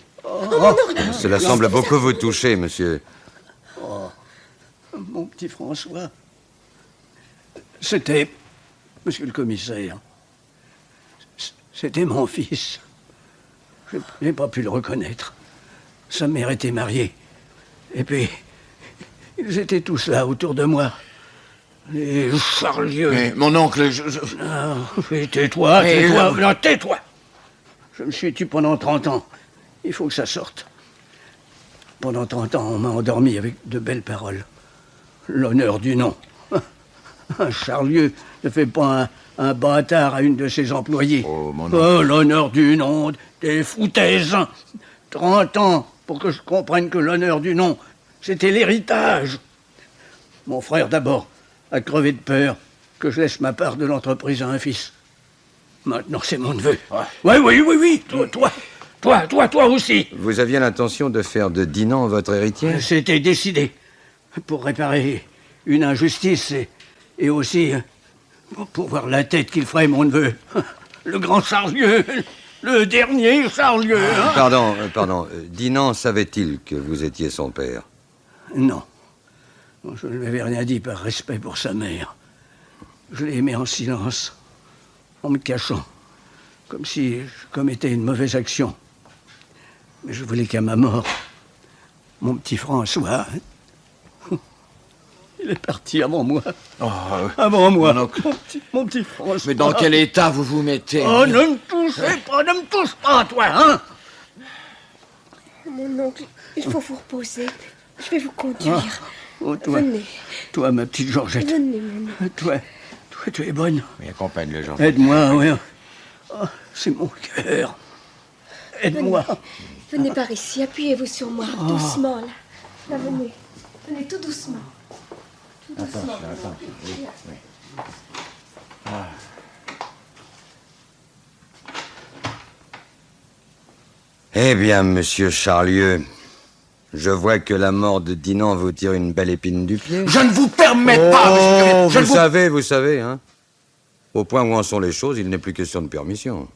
Cela semble beaucoup vous toucher, monsieur. Mon petit François, c'était, monsieur le commissaire, c'était mon fils. Je n'ai pas pu le reconnaître. Sa mère était mariée. Et puis, ils étaient tous là autour de moi. Les charlieux. Mais mon oncle, Ah, oui, tais-toi. Non, tais-toi. Je me suis tué pendant 30 ans. Il faut que ça sorte. Pendant 30 ans, on m'a endormi avec de belles paroles. L'honneur du nom. Un charlieu ne fait pas un bâtard à une de ses employées. Oh, mon oncle. Oh, l'honneur du nom, des foutaises. 30 ans pour que je comprenne que l'honneur du nom, c'était l'héritage. Mon frère, d'abord, a crevé de peur que je laisse ma part de l'entreprise à un fils. Maintenant, c'est mon neveu. Oui. Toi aussi. Vous aviez l'intention de faire de Dinan votre héritier? C'était décidé. Pour réparer une injustice et aussi pour voir la tête qu'il ferait, mon neveu. Le grand charlieu. Le dernier charlieu. Hein. Pardon. Dinan savait-il que vous étiez son père? Non. Je ne lui avais rien dit par respect pour sa mère. Je l'ai aimé en silence, en me cachant, comme si je commettais une mauvaise action. Mais je voulais qu'à ma mort, mon petit François, il est parti avant moi. Avant moi. Mon petit François. Mais dans quel état vous vous mettez? Oh, ne me touche pas, toi, hein. Mon oncle, il faut vous reposer. Je vais vous conduire. Oh, toi, Venez. toi, ma petite Georgette. Venez, mon oncle. Toi, tu es bonne. Oui, accompagne-le, Georgette. Aide-moi, oui. Oh, c'est mon cœur. Aide-moi. Venez par ici, appuyez-vous sur moi, doucement, là. Là, venez. Venez tout doucement. Tout doucement. Eh bien, monsieur Charlieu, je vois que la mort de Dinan vous tire une belle épine du pied. Je ne vous permets pas, monsieur. Je ne Vous savez, hein. Au point où en sont les choses, il n'est plus question de permission.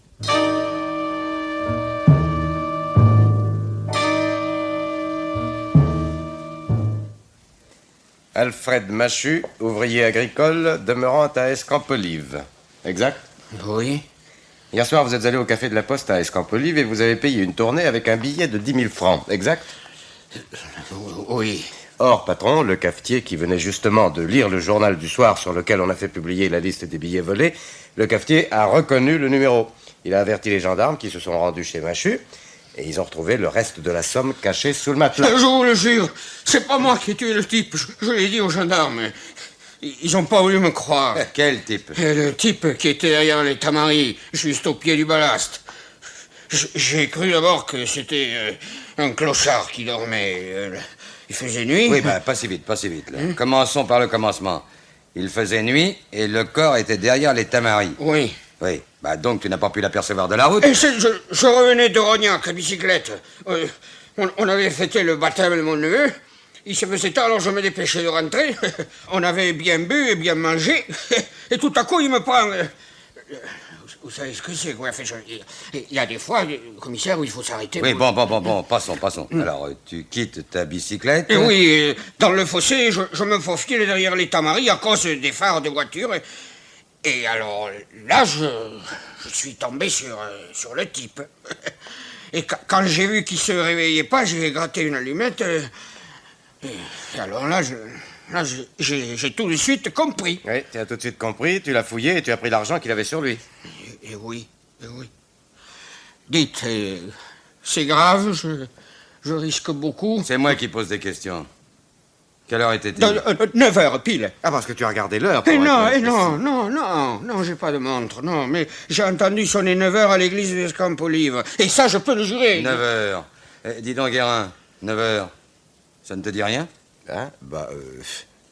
Alfred Machu, ouvrier agricole, demeurant à Escamps-Olive. Exact? Oui. Hier soir, vous êtes allé au café de la Poste à Escamps-Olive et vous avez payé une tournée avec un billet de 10 000 francs. Exact? Oui. Or, patron, le cafetier qui venait justement de lire le journal du soir sur lequel on a fait publier la liste des billets volés, le cafetier a reconnu le numéro. Il a averti les gendarmes qui se sont rendus chez Machu et ils ont retrouvé le reste de la somme cachée sous le matelas. Je vous le jure, c'est pas moi qui ai tué le type. Je l'ai dit aux gendarmes. Ils ont pas voulu me croire. Quel type? Le type qui était derrière les tamaris, juste au pied du ballast. J'ai cru d'abord que c'était un clochard qui dormait. Il faisait nuit. Oui, pas si vite, là. Commençons par le commencement. Il faisait nuit et le corps était derrière les tamaris. Oui. Oui, donc tu n'as pas pu l'apercevoir de la route. Et je revenais de Rognac à bicyclette. On avait fêté le baptême de mon neveu. Il se faisait tard, alors je me dépêchais de rentrer. On avait bien bu et bien mangé. Et tout à coup, il me prend... Vous savez ce que c'est, quoi? Il y a des fois, commissaire, où il faut s'arrêter. Oui, bon, passons. Alors, tu quittes ta bicyclette. Et oui, dans le fossé, je me faufile derrière les tamaris à cause des phares de voiture. Et alors, là, je suis tombé sur le type. Et quand j'ai vu qu'il se réveillait pas, j'ai gratté une allumette. Et alors là, j'ai tout de suite compris. Oui, tu as tout de suite compris, tu l'as fouillé et tu as pris l'argent qu'il avait sur lui. Eh oui, eh oui. Dites, c'est grave, je risque beaucoup. C'est moi qui pose des questions. Quelle heure était-il? 9 heures, pile. Ah, parce que tu as regardé l'heure. Non, j'ai pas de montre, non, mais j'ai entendu sonner 9 heures à l'église des Scampolives. Et ça, je peux le jurer. 9 heures. Dis donc, Guérin, 9 heures. Ça ne te dit rien? Hein?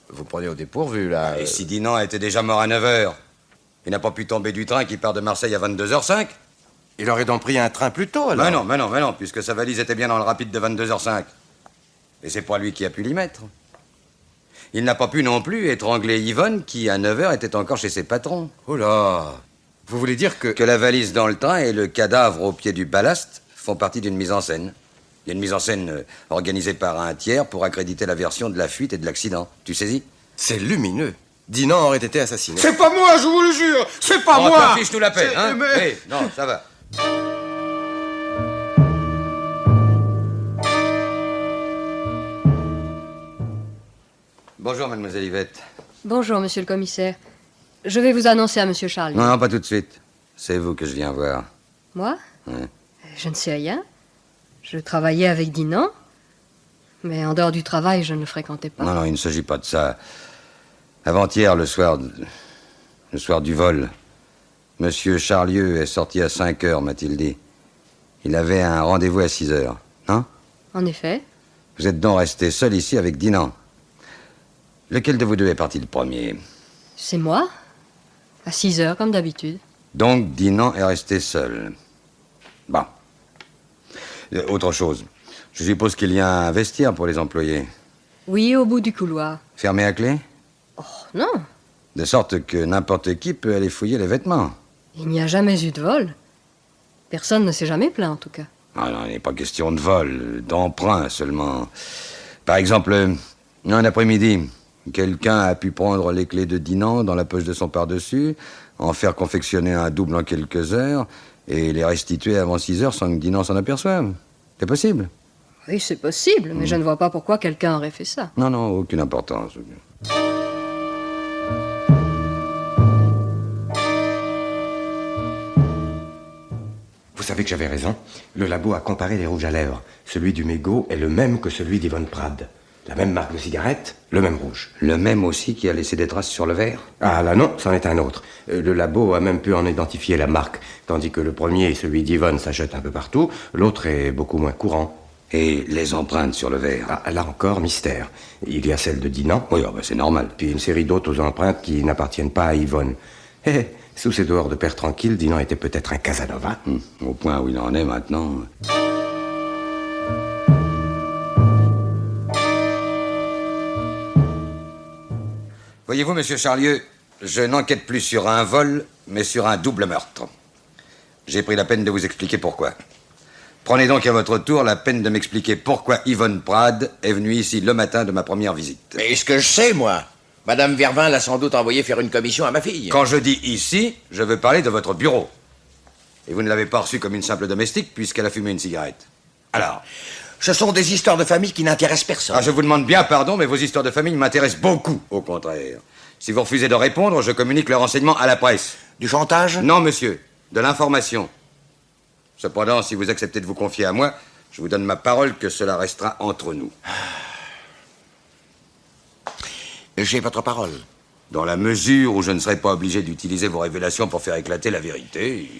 Vous prenez au dépourvu, là. Et si Dinan était déjà mort à 9 heures? Il n'a pas pu tomber du train qui part de Marseille à 22h05? Il aurait donc pris un train plus tôt, alors. Mais non, puisque sa valise était bien dans le rapide de 22h05. Et c'est pas lui qui a pu l'y mettre. Il n'a pas pu non plus étrangler Yvonne, qui, à 9h, était encore chez ses patrons. Oh là! Vous voulez dire Que la valise dans le train et le cadavre au pied du ballast font partie d'une mise en scène. Il y a une mise en scène organisée par un tiers pour accréditer la version de la fuite et de l'accident. Tu saisis? C'est lumineux. Dinan aurait été assassiné. C'est pas moi, je vous le jure. C'est pas moi. Toi, fiche-nous la paix, hein? Mais... Non, ça va. Bonjour, mademoiselle Yvette. Bonjour, monsieur le commissaire. Je vais vous annoncer à monsieur Charlie. Non, pas tout de suite. C'est vous que je viens voir. Moi? Ouais. Je ne sais rien. Je travaillais avec Dinan. Mais en dehors du travail, je ne le fréquentais pas. Non, il ne s'agit pas de ça. Avant-hier, le soir du vol, monsieur Charlieu est sorti à 5 heures, m'a-t-il dit. Il avait un rendez-vous à 6 heures, non? En effet. Vous êtes donc resté seul ici avec Dinan. Lequel de vous deux est parti le premier? C'est moi. À 6 heures, comme d'habitude. Donc, Dinan est resté seul. Bon. Autre chose. Je suppose qu'il y a un vestiaire pour les employés. Oui, au bout du couloir. Fermé à clé? Oh, non. De sorte que n'importe qui peut aller fouiller les vêtements. Il n'y a jamais eu de vol. Personne ne s'est jamais plaint, en tout cas. Non, il n'est pas question de vol, d'emprunt seulement. Par exemple, un après-midi, quelqu'un a pu prendre les clés de Dinan dans la poche de son pardessus, en faire confectionner un double en quelques heures, et les restituer avant 6 heures sans que Dinan s'en aperçoive. C'est possible? Oui, c'est possible, mais je ne vois pas pourquoi quelqu'un aurait fait ça. Non, aucune importance. Vous savez que j'avais raison. Le labo a comparé les rouges à lèvres. Celui du mégot est le même que celui d'Yvonne Prade. La même marque de cigarette, le même rouge. Le même aussi qui a laissé des traces sur le verre? Ah là non, c'en est un autre. Le labo a même pu en identifier la marque, tandis que le premier, celui d'Yvonne, s'achète un peu partout, l'autre est beaucoup moins courant. Et les empreintes sur le verre? Ah, là encore, mystère. Il y a celle de Dinan. Oui, c'est normal. Puis une série d'autres empreintes qui n'appartiennent pas à Yvonne. Sous ces dehors de père tranquille, Dinan était peut-être un Casanova. Au point où il en est maintenant. Voyez-vous, monsieur Charlieu, je n'enquête plus sur un vol, mais sur un double meurtre. J'ai pris la peine de vous expliquer pourquoi. Prenez donc à votre tour la peine de m'expliquer pourquoi Yvonne Prade est venue ici le matin de ma première visite. Mais ce que je sais, moi. Madame Vervin l'a sans doute envoyé faire une commission à ma fille. Quand je dis ici, je veux parler de votre bureau. Et vous ne l'avez pas reçue comme une simple domestique puisqu'elle a fumé une cigarette. Alors? Ce sont des histoires de famille qui n'intéressent personne. Ah, je vous demande bien pardon, mais vos histoires de famille m'intéressent beaucoup, au contraire. Si vous refusez de répondre, je communique le renseignement à la presse. Du chantage? Non, monsieur. De l'information. Cependant, si vous acceptez de vous confier à moi, je vous donne ma parole que cela restera entre nous. J'ai votre parole. Dans la mesure où je ne serai pas obligé d'utiliser vos révélations pour faire éclater la vérité.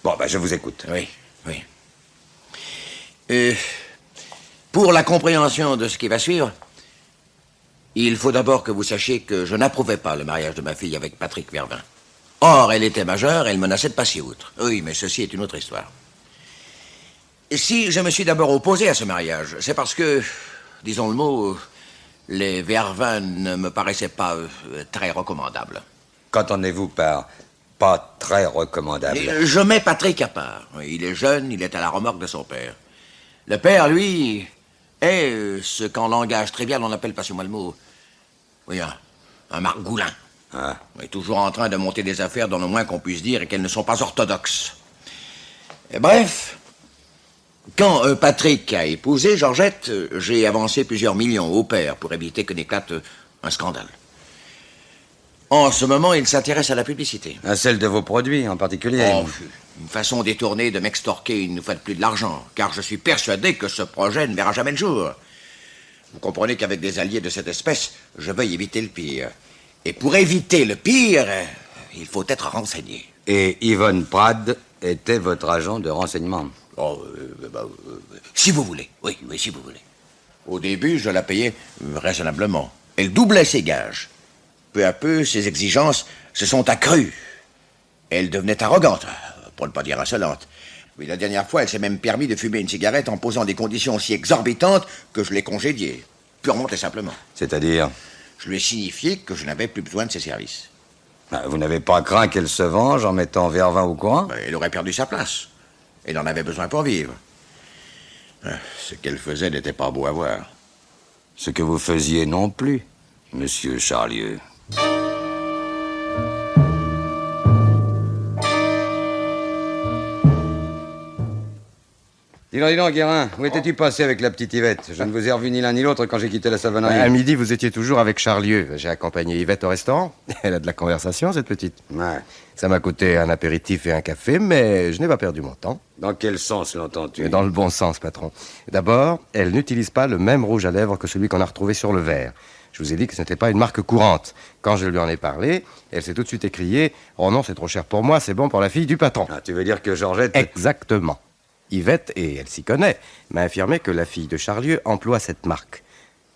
Bon, je vous écoute. Oui. Pour la compréhension de ce qui va suivre, il faut d'abord que vous sachiez que je n'approuvais pas le mariage de ma fille avec Patrick Vervin. Or, elle était majeure, elle menaçait de passer outre. Oui, mais ceci est une autre histoire. Si je me suis d'abord opposé à ce mariage, c'est parce que, disons le mot, les Vervin ne me paraissaient pas très recommandables. Qu'entendez-vous par pas très recommandable? Je mets Patrick à part. Il est jeune, il est à la remorque de son père. Le père, lui, est ce qu'en langage trivial on appelle, passez-moi le mot, oui, un margoulin. Ah. Il est toujours en train de monter des affaires dont le moins qu'on puisse dire est qu'elles ne sont pas orthodoxes. Et bref, quand Patrick a épousé Georgette, j'ai avancé plusieurs millions au père pour éviter que n'éclate un scandale. En ce moment, il s'intéresse à la publicité. À celle de vos produits en particulier. Oh, une façon détournée de m'extorquer une fois de plus de l'argent, car je suis persuadé que ce projet ne verra jamais le jour. Vous comprenez qu'avec des alliés de cette espèce, je veuille éviter le pire. Et pour éviter le pire, il faut être renseigné. Et Yvonne Prade était votre agent de renseignement. Oh, si vous voulez. Oui, si vous voulez. Au début, je la payais raisonnablement. Elle doublait ses gages. Peu à peu, ses exigences se sont accrues. Elle devenait arrogante, pour ne pas dire insolente. Oui, la dernière fois, elle s'est même permis de fumer une cigarette en posant des conditions si exorbitantes que je l'ai congédiée. Purement et simplement. C'est-à-dire? Je lui ai signifié que je n'avais plus besoin de ses services. Vous n'avez pas craint qu'elle se venge en mettant Vervin au courant? Elle aurait perdu sa place. Elle en avait besoin pour vivre. Ce qu'elle faisait n'était pas beau à voir. Ce que vous faisiez non plus, monsieur Charlieu. Dis donc, Guérin, où étais-tu passé avec la petite Yvette? Je ne vous ai revu ni l'un ni l'autre quand j'ai quitté la savonnerie. À midi, vous étiez toujours avec Charlieu. J'ai accompagné Yvette au restaurant. Elle a de la conversation, cette petite. Ouais. Ça m'a coûté un apéritif et un café, mais je n'ai pas perdu mon temps. Dans quel sens l'entends-tu? Dans le bon sens, patron. D'abord, elle n'utilise pas le même rouge à lèvres que celui qu'on a retrouvé sur le verre. Je vous ai dit que ce n'était pas une marque courante. Quand je lui en ai parlé, elle s'est tout de suite écriée « Oh non, c'est trop cher pour moi, c'est bon pour la fille du patron. » Tu veux dire que Georgette... Exactement. Yvette, et elle s'y connaît, m'a affirmé que la fille de Charlieu emploie cette marque.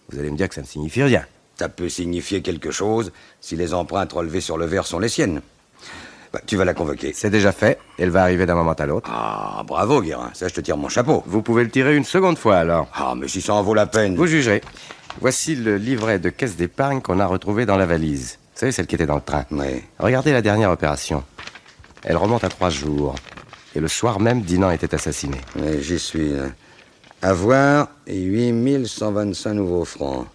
Vous allez me dire que ça ne signifie rien. Ça peut signifier quelque chose si les empreintes relevées sur le verre sont les siennes. Tu vas la convoquer. C'est déjà fait. Elle va arriver d'un moment à l'autre. Ah, bravo, Guérin. Ça, je te tire mon chapeau. Vous pouvez le tirer une seconde fois, alors. Ah, mais si ça en vaut la peine. Vous jugerez. Voici le livret de caisse d'épargne qu'on a retrouvé dans la valise. Vous savez, celle qui était dans le train. Oui. Regardez la dernière opération. Elle remonte à 3 jours. Et le soir même, Dinan était assassiné. Oui, j'y suis. Avoir 8125 nouveaux francs.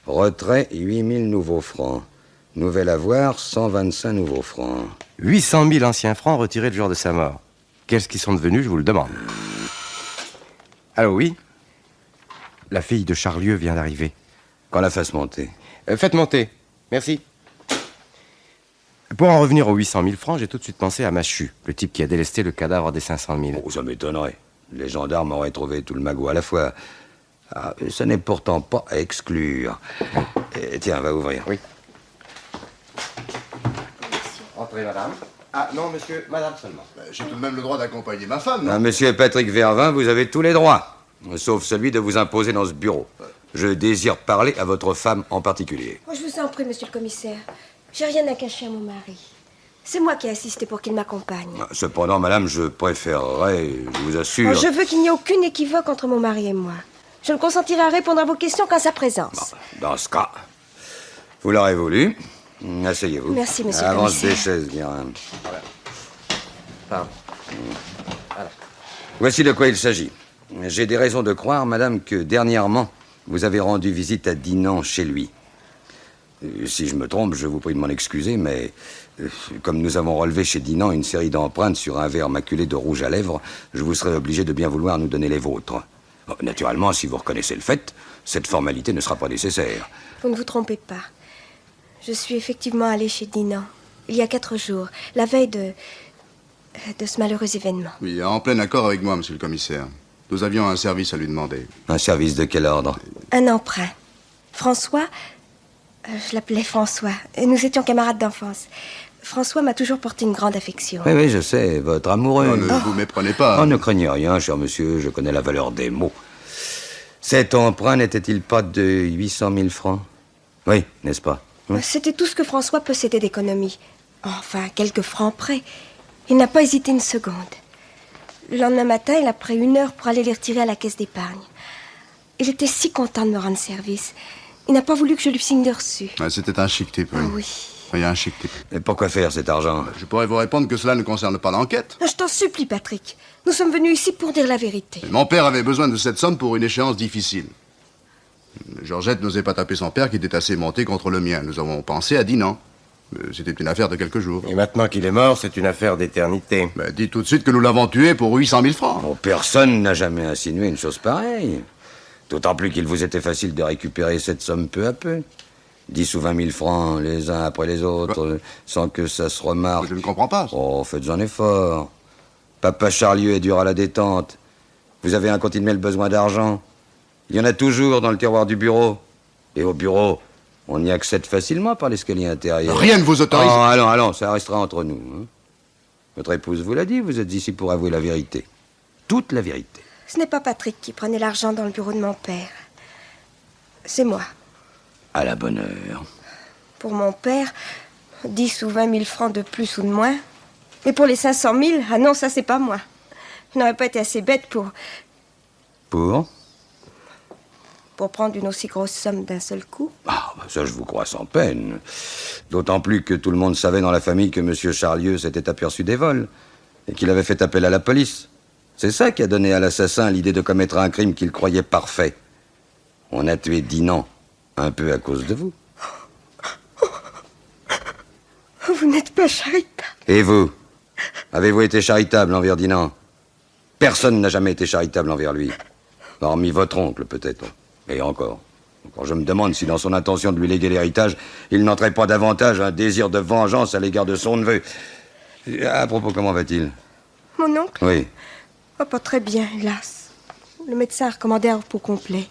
Retrait 8000 nouveaux francs. Nouvel avoir 125 nouveaux francs. 800 000 anciens francs retirés le jour de sa mort. Qu'est-ce qu'ils sont devenus, je vous le demande. Allô, oui? La fille de Charlieu vient d'arriver. Qu'on la fasse monter. Faites monter. Merci. Pour en revenir aux 800 000 francs, j'ai tout de suite pensé à Machu, le type qui a délesté le cadavre des 500 000. Oh, ça m'étonnerait. Les gendarmes auraient trouvé tout le magot à la fois. Ah, ce n'est pourtant pas à exclure. Tiens, va ouvrir. Oui. Entrez, madame. Ah, non, monsieur, madame seulement. J'ai tout de même le droit d'accompagner ma femme, non? Ah, monsieur Patrick Vervin, vous avez tous les droits. Sauf celui de vous imposer dans ce bureau. Je désire parler à votre femme en particulier. Oh, je vous en prie, monsieur le commissaire. J'ai rien à cacher à mon mari. C'est moi qui ai insisté pour qu'il m'accompagne. Cependant, madame, je préférerais, je vous assure... Oh, je veux qu'il n'y ait aucune équivoque entre mon mari et moi. Je ne consentirai à répondre à vos questions qu'en sa présence. Dans ce cas, vous l'aurez voulu. Asseyez-vous. Merci, monsieur le Avance commissaire. des chaises, Guérin. Voilà. Pardon. Voilà. Voici de quoi il s'agit. J'ai des raisons de croire, madame, que dernièrement, vous avez rendu visite à Dinan chez lui. Si je me trompe, je vous prie de m'en excuser, mais comme nous avons relevé chez Dinan une série d'empreintes sur un verre maculé de rouge à lèvres, je vous serai obligé de bien vouloir nous donner les vôtres. Naturellement, si vous reconnaissez le fait, cette formalité ne sera pas nécessaire. Vous ne vous trompez pas. Je suis effectivement allée chez Dinan, il y a 4 jours, la veille de ce malheureux événement. Oui, en plein accord avec moi, monsieur le commissaire. Nous avions un service à lui demander. Un service de quel ordre? Un emprunt. François, je l'appelais François, et nous étions camarades d'enfance. François m'a toujours porté une grande affection. Oui, je sais, votre amoureux. Oh, ne vous méprenez pas. Oh, ne craignez rien, cher monsieur, je connais la valeur des mots. Cet emprunt n'était-il pas de 800 000 francs? Oui, n'est-ce pas? C'était tout ce que François possédait d'économie. Enfin, quelques francs près. Il n'a pas hésité une seconde. Le lendemain matin, il a pris 1 heure pour aller les retirer à la caisse d'épargne. Il était si content de me rendre service. Il n'a pas voulu que je lui signe de reçu. C'était un chic type, oui. Oh, oui. Oui, un chic type. Et pourquoi faire cet argent? Je pourrais vous répondre que cela ne concerne pas l'enquête. Je t'en supplie, Patrick. Nous sommes venus ici pour dire la vérité. Mon père avait besoin de cette somme pour une échéance difficile. Georgette n'osait pas taper son père qui était assez monté contre le mien. Nous avons pensé à Dinan. C'était une affaire de quelques jours. Et maintenant qu'il est mort, c'est une affaire d'éternité. Dites tout de suite que nous l'avons tué pour 800 000 francs. Oh, personne n'a jamais insinué une chose pareille. D'autant plus qu'il vous était facile de récupérer cette somme peu à peu. 10 ou 20 000 francs, les uns après les autres, sans que ça se remarque. Je ne comprends pas. Oh, faites un effort. Papa Charlieu est dur à la détente. Vous avez un continuel besoin d'argent. Il y en a toujours dans le tiroir du bureau. Et au bureau, on y accède facilement par l'escalier intérieur. Rien ne vous autorise. Oh, allons, ça restera entre nous. Hein. Votre épouse vous l'a dit, vous êtes ici pour avouer la vérité. Toute la vérité. Ce n'est pas Patrick qui prenait l'argent dans le bureau de mon père. C'est moi. À la bonne heure. Pour mon père, 10 ou 20 000 francs de plus ou de moins. Mais pour les 500 000, ah non, ça c'est pas moi. Je n'aurais pas été assez bête pour prendre une aussi grosse somme d'un seul coup. Ah, bah ça je vous crois sans peine. D'autant plus que tout le monde savait dans la famille que M. Charlieu s'était aperçu des vols et qu'il avait fait appel à la police. C'est ça qui a donné à l'assassin l'idée de commettre un crime qu'il croyait parfait. On a tué Dinan, un peu à cause de vous. Vous n'êtes pas charitable. Et vous? Avez-vous été charitable envers Dinan? Personne n'a jamais été charitable envers lui. Hormis votre oncle, peut-être. Et encore. Quand je me demande si dans son intention de lui léguer l'héritage, il n'entrait pas davantage un désir de vengeance à l'égard de son neveu. À propos, comment va-t-il? Mon oncle? Oui. Oh, pas très bien, hélas. Le médecin a recommandé un repos complet.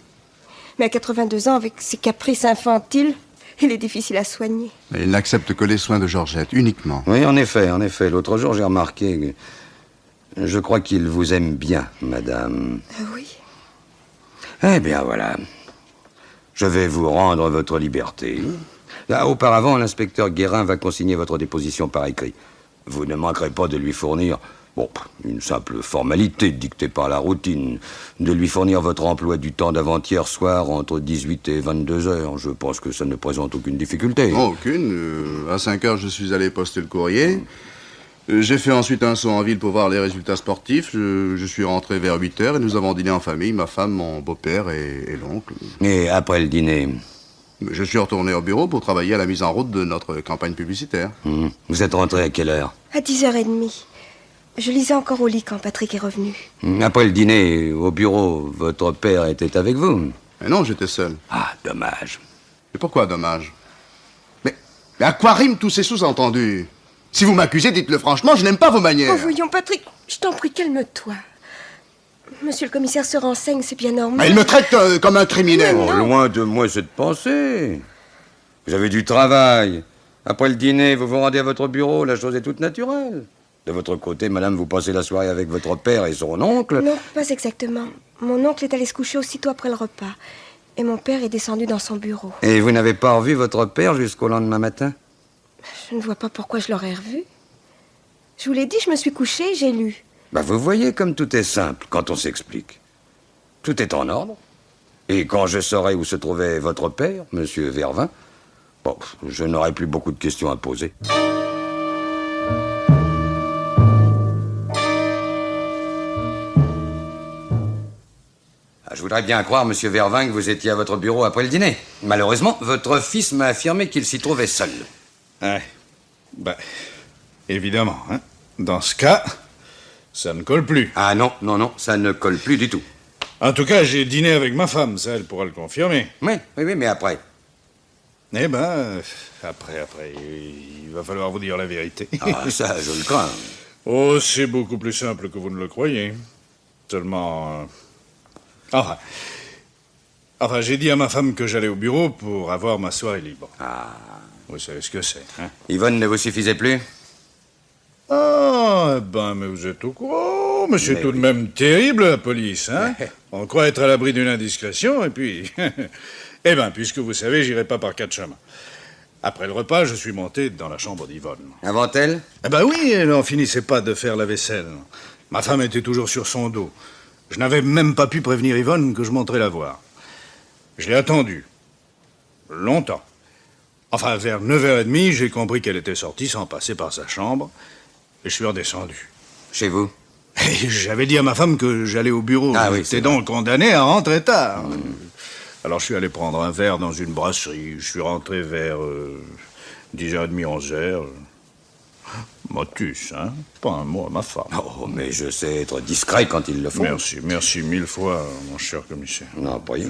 Mais à 82 ans, avec ses caprices infantiles, il est difficile à soigner. Mais il n'accepte que les soins de Georgette, uniquement. Oui, en effet. L'autre jour, j'ai remarqué... Je crois qu'il vous aime bien, madame. Oui. Eh bien, voilà. Je vais vous rendre votre liberté. Auparavant, l'inspecteur Guérin va consigner votre déposition par écrit. Vous ne manquerez pas de lui fournir... une simple formalité dictée par la routine. De lui fournir votre emploi du temps d'avant-hier soir entre 18 et 22 heures. Je pense que ça ne présente aucune difficulté. Non, aucune. À 5 heures, je suis allé poster le courrier. J'ai fait ensuite un saut en ville pour voir les résultats sportifs. Je suis rentré vers 8 heures et nous avons dîné en famille, ma femme, mon beau-père et l'oncle. Et après le dîner? Je suis retourné au bureau pour travailler à la mise en route de notre campagne publicitaire. Vous êtes rentré à quelle heure? À 10h30. Je lisais encore au lit quand Patrick est revenu. Après le dîner, au bureau, votre père était avec vous? Mais non, j'étais seul. Ah, dommage. Mais pourquoi dommage? Mais à quoi riment tous ces sous-entendus? Si vous m'accusez, dites-le franchement, je n'aime pas vos manières. Oh, voyons, Patrick, je t'en prie, calme-toi. Monsieur le commissaire se renseigne, c'est bien normal. Mais il me traite comme un criminel. Oh, loin de moi cette pensée. Vous avez du travail. Après le dîner, vous vous rendez à votre bureau, la chose est toute naturelle. De votre côté, madame, vous passez la soirée avec votre père et son oncle. Non, pas exactement. Mon oncle est allé se coucher aussitôt après le repas. Et mon père est descendu dans son bureau. Et vous n'avez pas revu votre père jusqu'au lendemain matin? Je ne vois pas pourquoi je l'aurais revu. Je vous l'ai dit, je me suis couchée, j'ai lu. Vous voyez comme tout est simple quand on s'explique. Tout est en ordre. Et quand je saurai où se trouvait votre père, monsieur Vervin, je n'aurai plus beaucoup de questions à poser. Je voudrais bien croire, monsieur Vervin, que vous étiez à votre bureau après le dîner. Malheureusement, votre fils m'a affirmé qu'il s'y trouvait seul. Ouais. Évidemment, hein. Dans ce cas, ça ne colle plus. Ah non, ça ne colle plus du tout. En tout cas, j'ai dîné avec ma femme, ça, elle pourra le confirmer. Oui, mais après. Eh ben, après, il va falloir vous dire la vérité. Ah, ça, je le crains. Oh, c'est beaucoup plus simple que vous ne le croyez. Seulement... Enfin, j'ai dit à ma femme que j'allais au bureau pour avoir ma soirée libre. Ah. Vous savez ce que c'est, hein? Yvonne ne vous suffisait plus? Ah, mais vous êtes au courant. Mais c'est tout de même terrible, la police, hein? On croit être à l'abri d'une indiscrétion, et puis... puisque vous savez, j'irai pas par 4 chemins. Après le repas, je suis monté dans la chambre d'Yvonne. Avant elle? Oui, elle n'en finissait pas de faire la vaisselle. Ma femme était toujours sur son dos. Je n'avais même pas pu prévenir Yvonne que je monterais la voir. Je l'ai attendue. Longtemps. Enfin, vers 9h30, j'ai compris qu'elle était sortie sans passer par sa chambre. Et je suis redescendu. Chez vous? Et j'avais dit à ma femme que j'allais au bureau. Ah oui, J'étais donc condamné à rentrer tard. Alors je suis allé prendre un verre dans une brasserie. Je suis rentré vers 10h30, 11h. Motus, hein? Pas un mot à ma femme. Oh, mais je sais être discret quand il le faut. Merci 1000 fois, mon cher commissaire. Non, pas rien.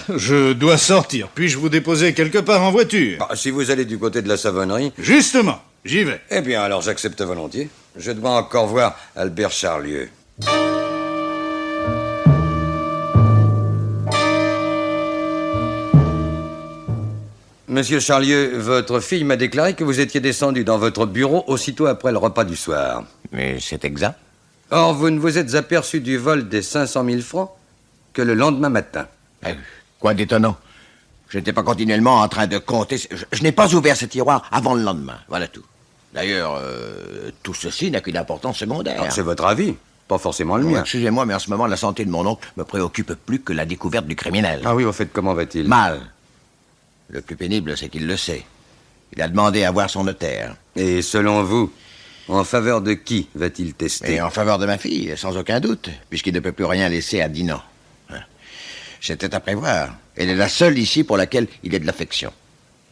Je dois sortir. Puis-je vous déposer quelque part en voiture? Bah, si vous allez du côté de la Savonnerie... Justement, j'y vais. Eh bien, alors j'accepte volontiers. Je dois encore voir Albert Charlieu. Monsieur Charlieu, votre fille m'a déclaré que vous étiez descendu dans votre bureau aussitôt après le repas du soir. Mais c'est exact. Or, vous ne vous êtes aperçu du vol des 500 000 francs que le lendemain matin. Quoi d'étonnant? Je n'étais pas continuellement en train de compter. Je n'ai pas ouvert ce tiroir avant le lendemain. Voilà tout. D'ailleurs, tout ceci n'a qu'une importance secondaire. C'est votre avis, pas forcément le mien. Excusez-moi, mais en ce moment, la santé de mon oncle me préoccupe plus que la découverte du criminel. Ah oui, au fait, comment va-t-il? Mal. Le plus pénible, c'est qu'il le sait. Il a demandé à voir son notaire. Et selon vous, en faveur de qui va-t-il tester? Et en faveur de ma fille, sans aucun doute, puisqu'il ne peut plus rien laisser à Dinan. C'était à prévoir. Elle est la seule ici pour laquelle il ait de l'affection.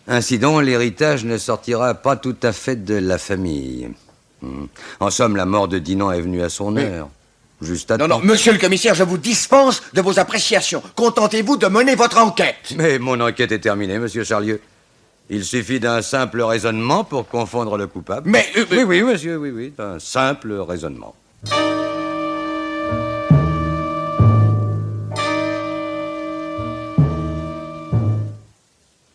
Ainsi donc, l'héritage ne sortira pas tout à fait de la famille. En somme, la mort de Dinan est venue à son heure. Juste à temps. Non, monsieur le commissaire, je vous dispense de vos appréciations. Contentez-vous de mener votre enquête. Mais mon enquête est terminée, monsieur Charlieu. Il suffit d'un simple raisonnement pour confondre le coupable. Mais... Oui, monsieur, oui, d'un simple raisonnement.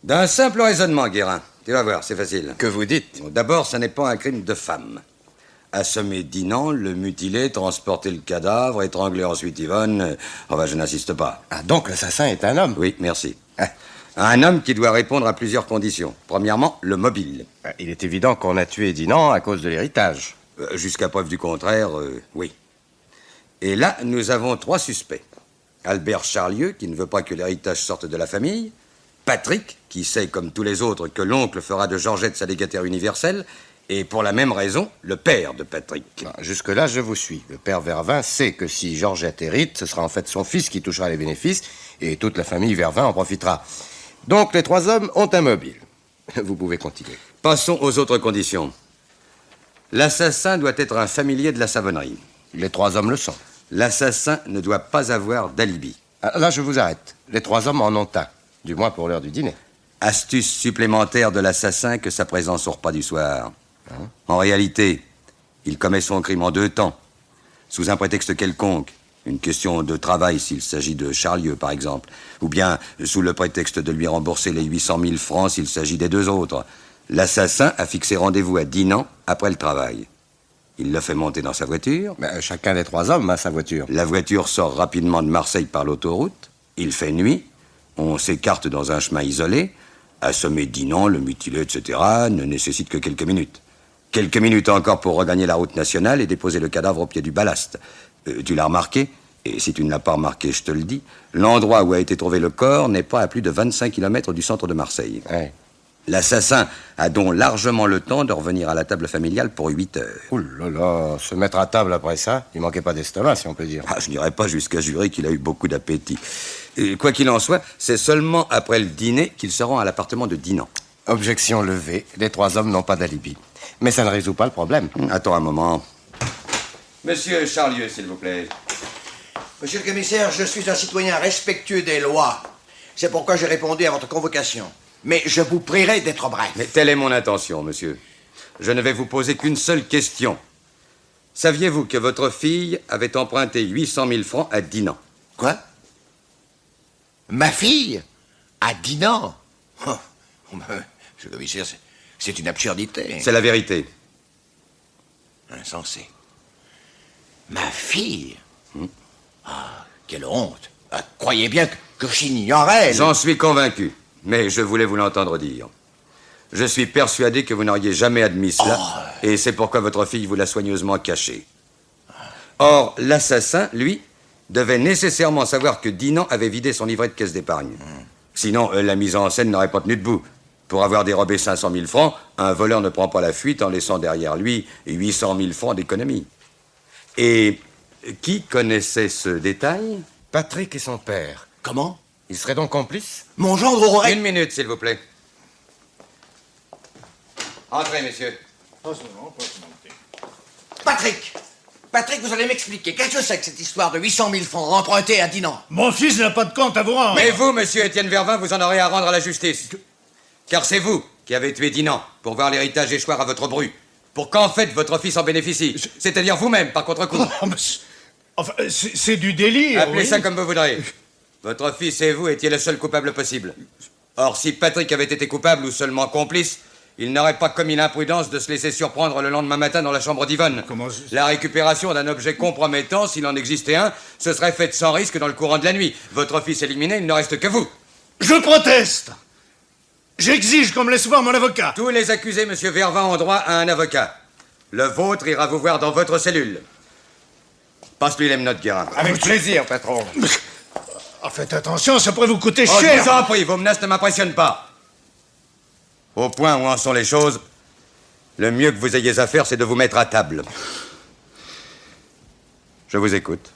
D'un simple raisonnement, Guérin. Tu vas voir, c'est facile. Que vous dites? D'abord, ça n'est pas un crime de femme. Assommer Dinan, le mutiler, transporter le cadavre, étrangler ensuite Yvonne... Enfin, je n'insiste pas. Ah, donc l'assassin est un homme? Oui, merci. Un homme qui doit répondre à plusieurs conditions. Premièrement, le mobile. Il est évident qu'on a tué Dinan à cause de l'héritage. Jusqu'à preuve du contraire, oui. Et là, nous avons 3 suspects. Albert Charlieu, qui ne veut pas que l'héritage sorte de la famille. Patrick, qui sait, comme tous les autres, que l'oncle fera de Georgette sa légataire universelle. Et pour la même raison, le père de Patrick. Jusque-là, je vous suis. Le père Vervin sait que si Georgette hérite, ce sera en fait son fils qui touchera les bénéfices, et toute la famille Vervin en profitera. Donc les 3 hommes ont un mobile. Vous pouvez continuer. Passons aux autres conditions. L'assassin doit être un familier de la Savonnerie. Les 3 hommes le sont. L'assassin ne doit pas avoir d'alibi. Là, je vous arrête. Les 3 hommes en ont un. Du moins pour l'heure du dîner. Astuce supplémentaire de l'assassin que sa présence au repas du soir. En réalité, il commet son crime en 2 temps. Sous un prétexte quelconque. Une question de travail s'il s'agit de Charlieu, par exemple. Ou bien sous le prétexte de lui rembourser les 800 000 francs s'il s'agit des 2 autres. L'assassin a fixé rendez-vous à Dinan après le travail. Il le fait monter dans sa voiture. Mais chacun des 3 hommes a sa voiture. La voiture sort rapidement de Marseille par l'autoroute. Il fait nuit. On s'écarte dans un chemin isolé. Assommer Dinan, le mutiler, etc. ne nécessite que quelques minutes. Quelques minutes encore pour regagner la route nationale et déposer le cadavre au pied du ballast. Tu l'as remarqué? Et si tu ne l'as pas remarqué, je te le dis. L'endroit où a été trouvé le corps n'est pas à plus de 25 km du centre de Marseille. Ouais. L'assassin a donc largement le temps de revenir à la table familiale pour 8 heures. Ouh là là, se mettre à table après ça, il manquait pas d'estomac, si on peut dire. Je n'irai pas jusqu'à jurer qu'il a eu beaucoup d'appétit. Et quoi qu'il en soit, c'est seulement après le dîner qu'il se rend à l'appartement de Dinan. Objection levée, les 3 hommes n'ont pas d'alibi. Mais ça ne résout pas le problème. Attends un moment. Monsieur Charlieu, s'il vous plaît. Monsieur le commissaire, je suis un citoyen respectueux des lois. C'est pourquoi j'ai répondu à votre convocation. Mais je vous prierai d'être bref. Mais telle est mon intention, monsieur. Je ne vais vous poser qu'une seule question. Saviez-vous que votre fille avait emprunté 800 000 francs à Dinan? Quoi? Ma fille? À Dinan? Monsieur le commissaire, c'est une absurdité. C'est la vérité. Insensé. Ma fille? Quelle honte. Croyez bien que j'ignorais. J'en suis convaincu, mais je voulais vous l'entendre dire. Je suis persuadé que vous n'auriez jamais admis cela, et c'est pourquoi votre fille vous l'a soigneusement caché. Or, l'assassin, lui, devait nécessairement savoir que Dinan avait vidé son livret de caisse d'épargne. Sinon, la mise en scène n'aurait pas tenu debout. Pour avoir dérobé 500 000 francs, un voleur ne prend pas la fuite en laissant derrière lui 800 000 francs d'économie. Et qui connaissait ce détail? Patrick et son père. Comment? Ils seraient donc complices? Mon gendre aurait... 1 minute, s'il vous plaît. Entrez, messieurs. Patrick! Patrick, vous allez m'expliquer. Qu'est-ce que c'est que cette histoire de 800 000 francs empruntés à Dinan? Mon fils n'a pas de compte à vous rendre. Mais vous, monsieur Étienne Vervin, vous en aurez à rendre à la justice. Car c'est vous qui avez tué Dinan pour voir l'héritage échoir à votre bru. Pour qu'en fait votre fils en bénéficie. C'est-à-dire vous-même, par contre-coup. Oh, mais enfin, c'est du délire. Appelez oui. ça comme vous voudrez. Votre fils et vous étiez le seul coupable possible. Or, si Patrick avait été coupable ou seulement complice, il n'aurait pas commis l'imprudence de se laisser surprendre le lendemain matin dans la chambre d'Yvonne. La récupération d'un objet compromettant, s'il en existait un, se serait faite sans risque dans le courant de la nuit. Votre fils éliminé, il ne reste que vous. Je proteste. J'exige qu'on me laisse voir mon avocat. Tous les accusés, monsieur Vervin, ont droit à un avocat. Le vôtre ira vous voir dans votre cellule. Passe-lui les menottes, Guérin. Avec plaisir, patron. Oh, faites attention, ça pourrait vous coûter Oh, cher. je vous en prie, vos menaces ne m'impressionnent pas. Au point où en sont les choses, le mieux que vous ayez à faire, c'est de vous mettre à table. Je vous écoute.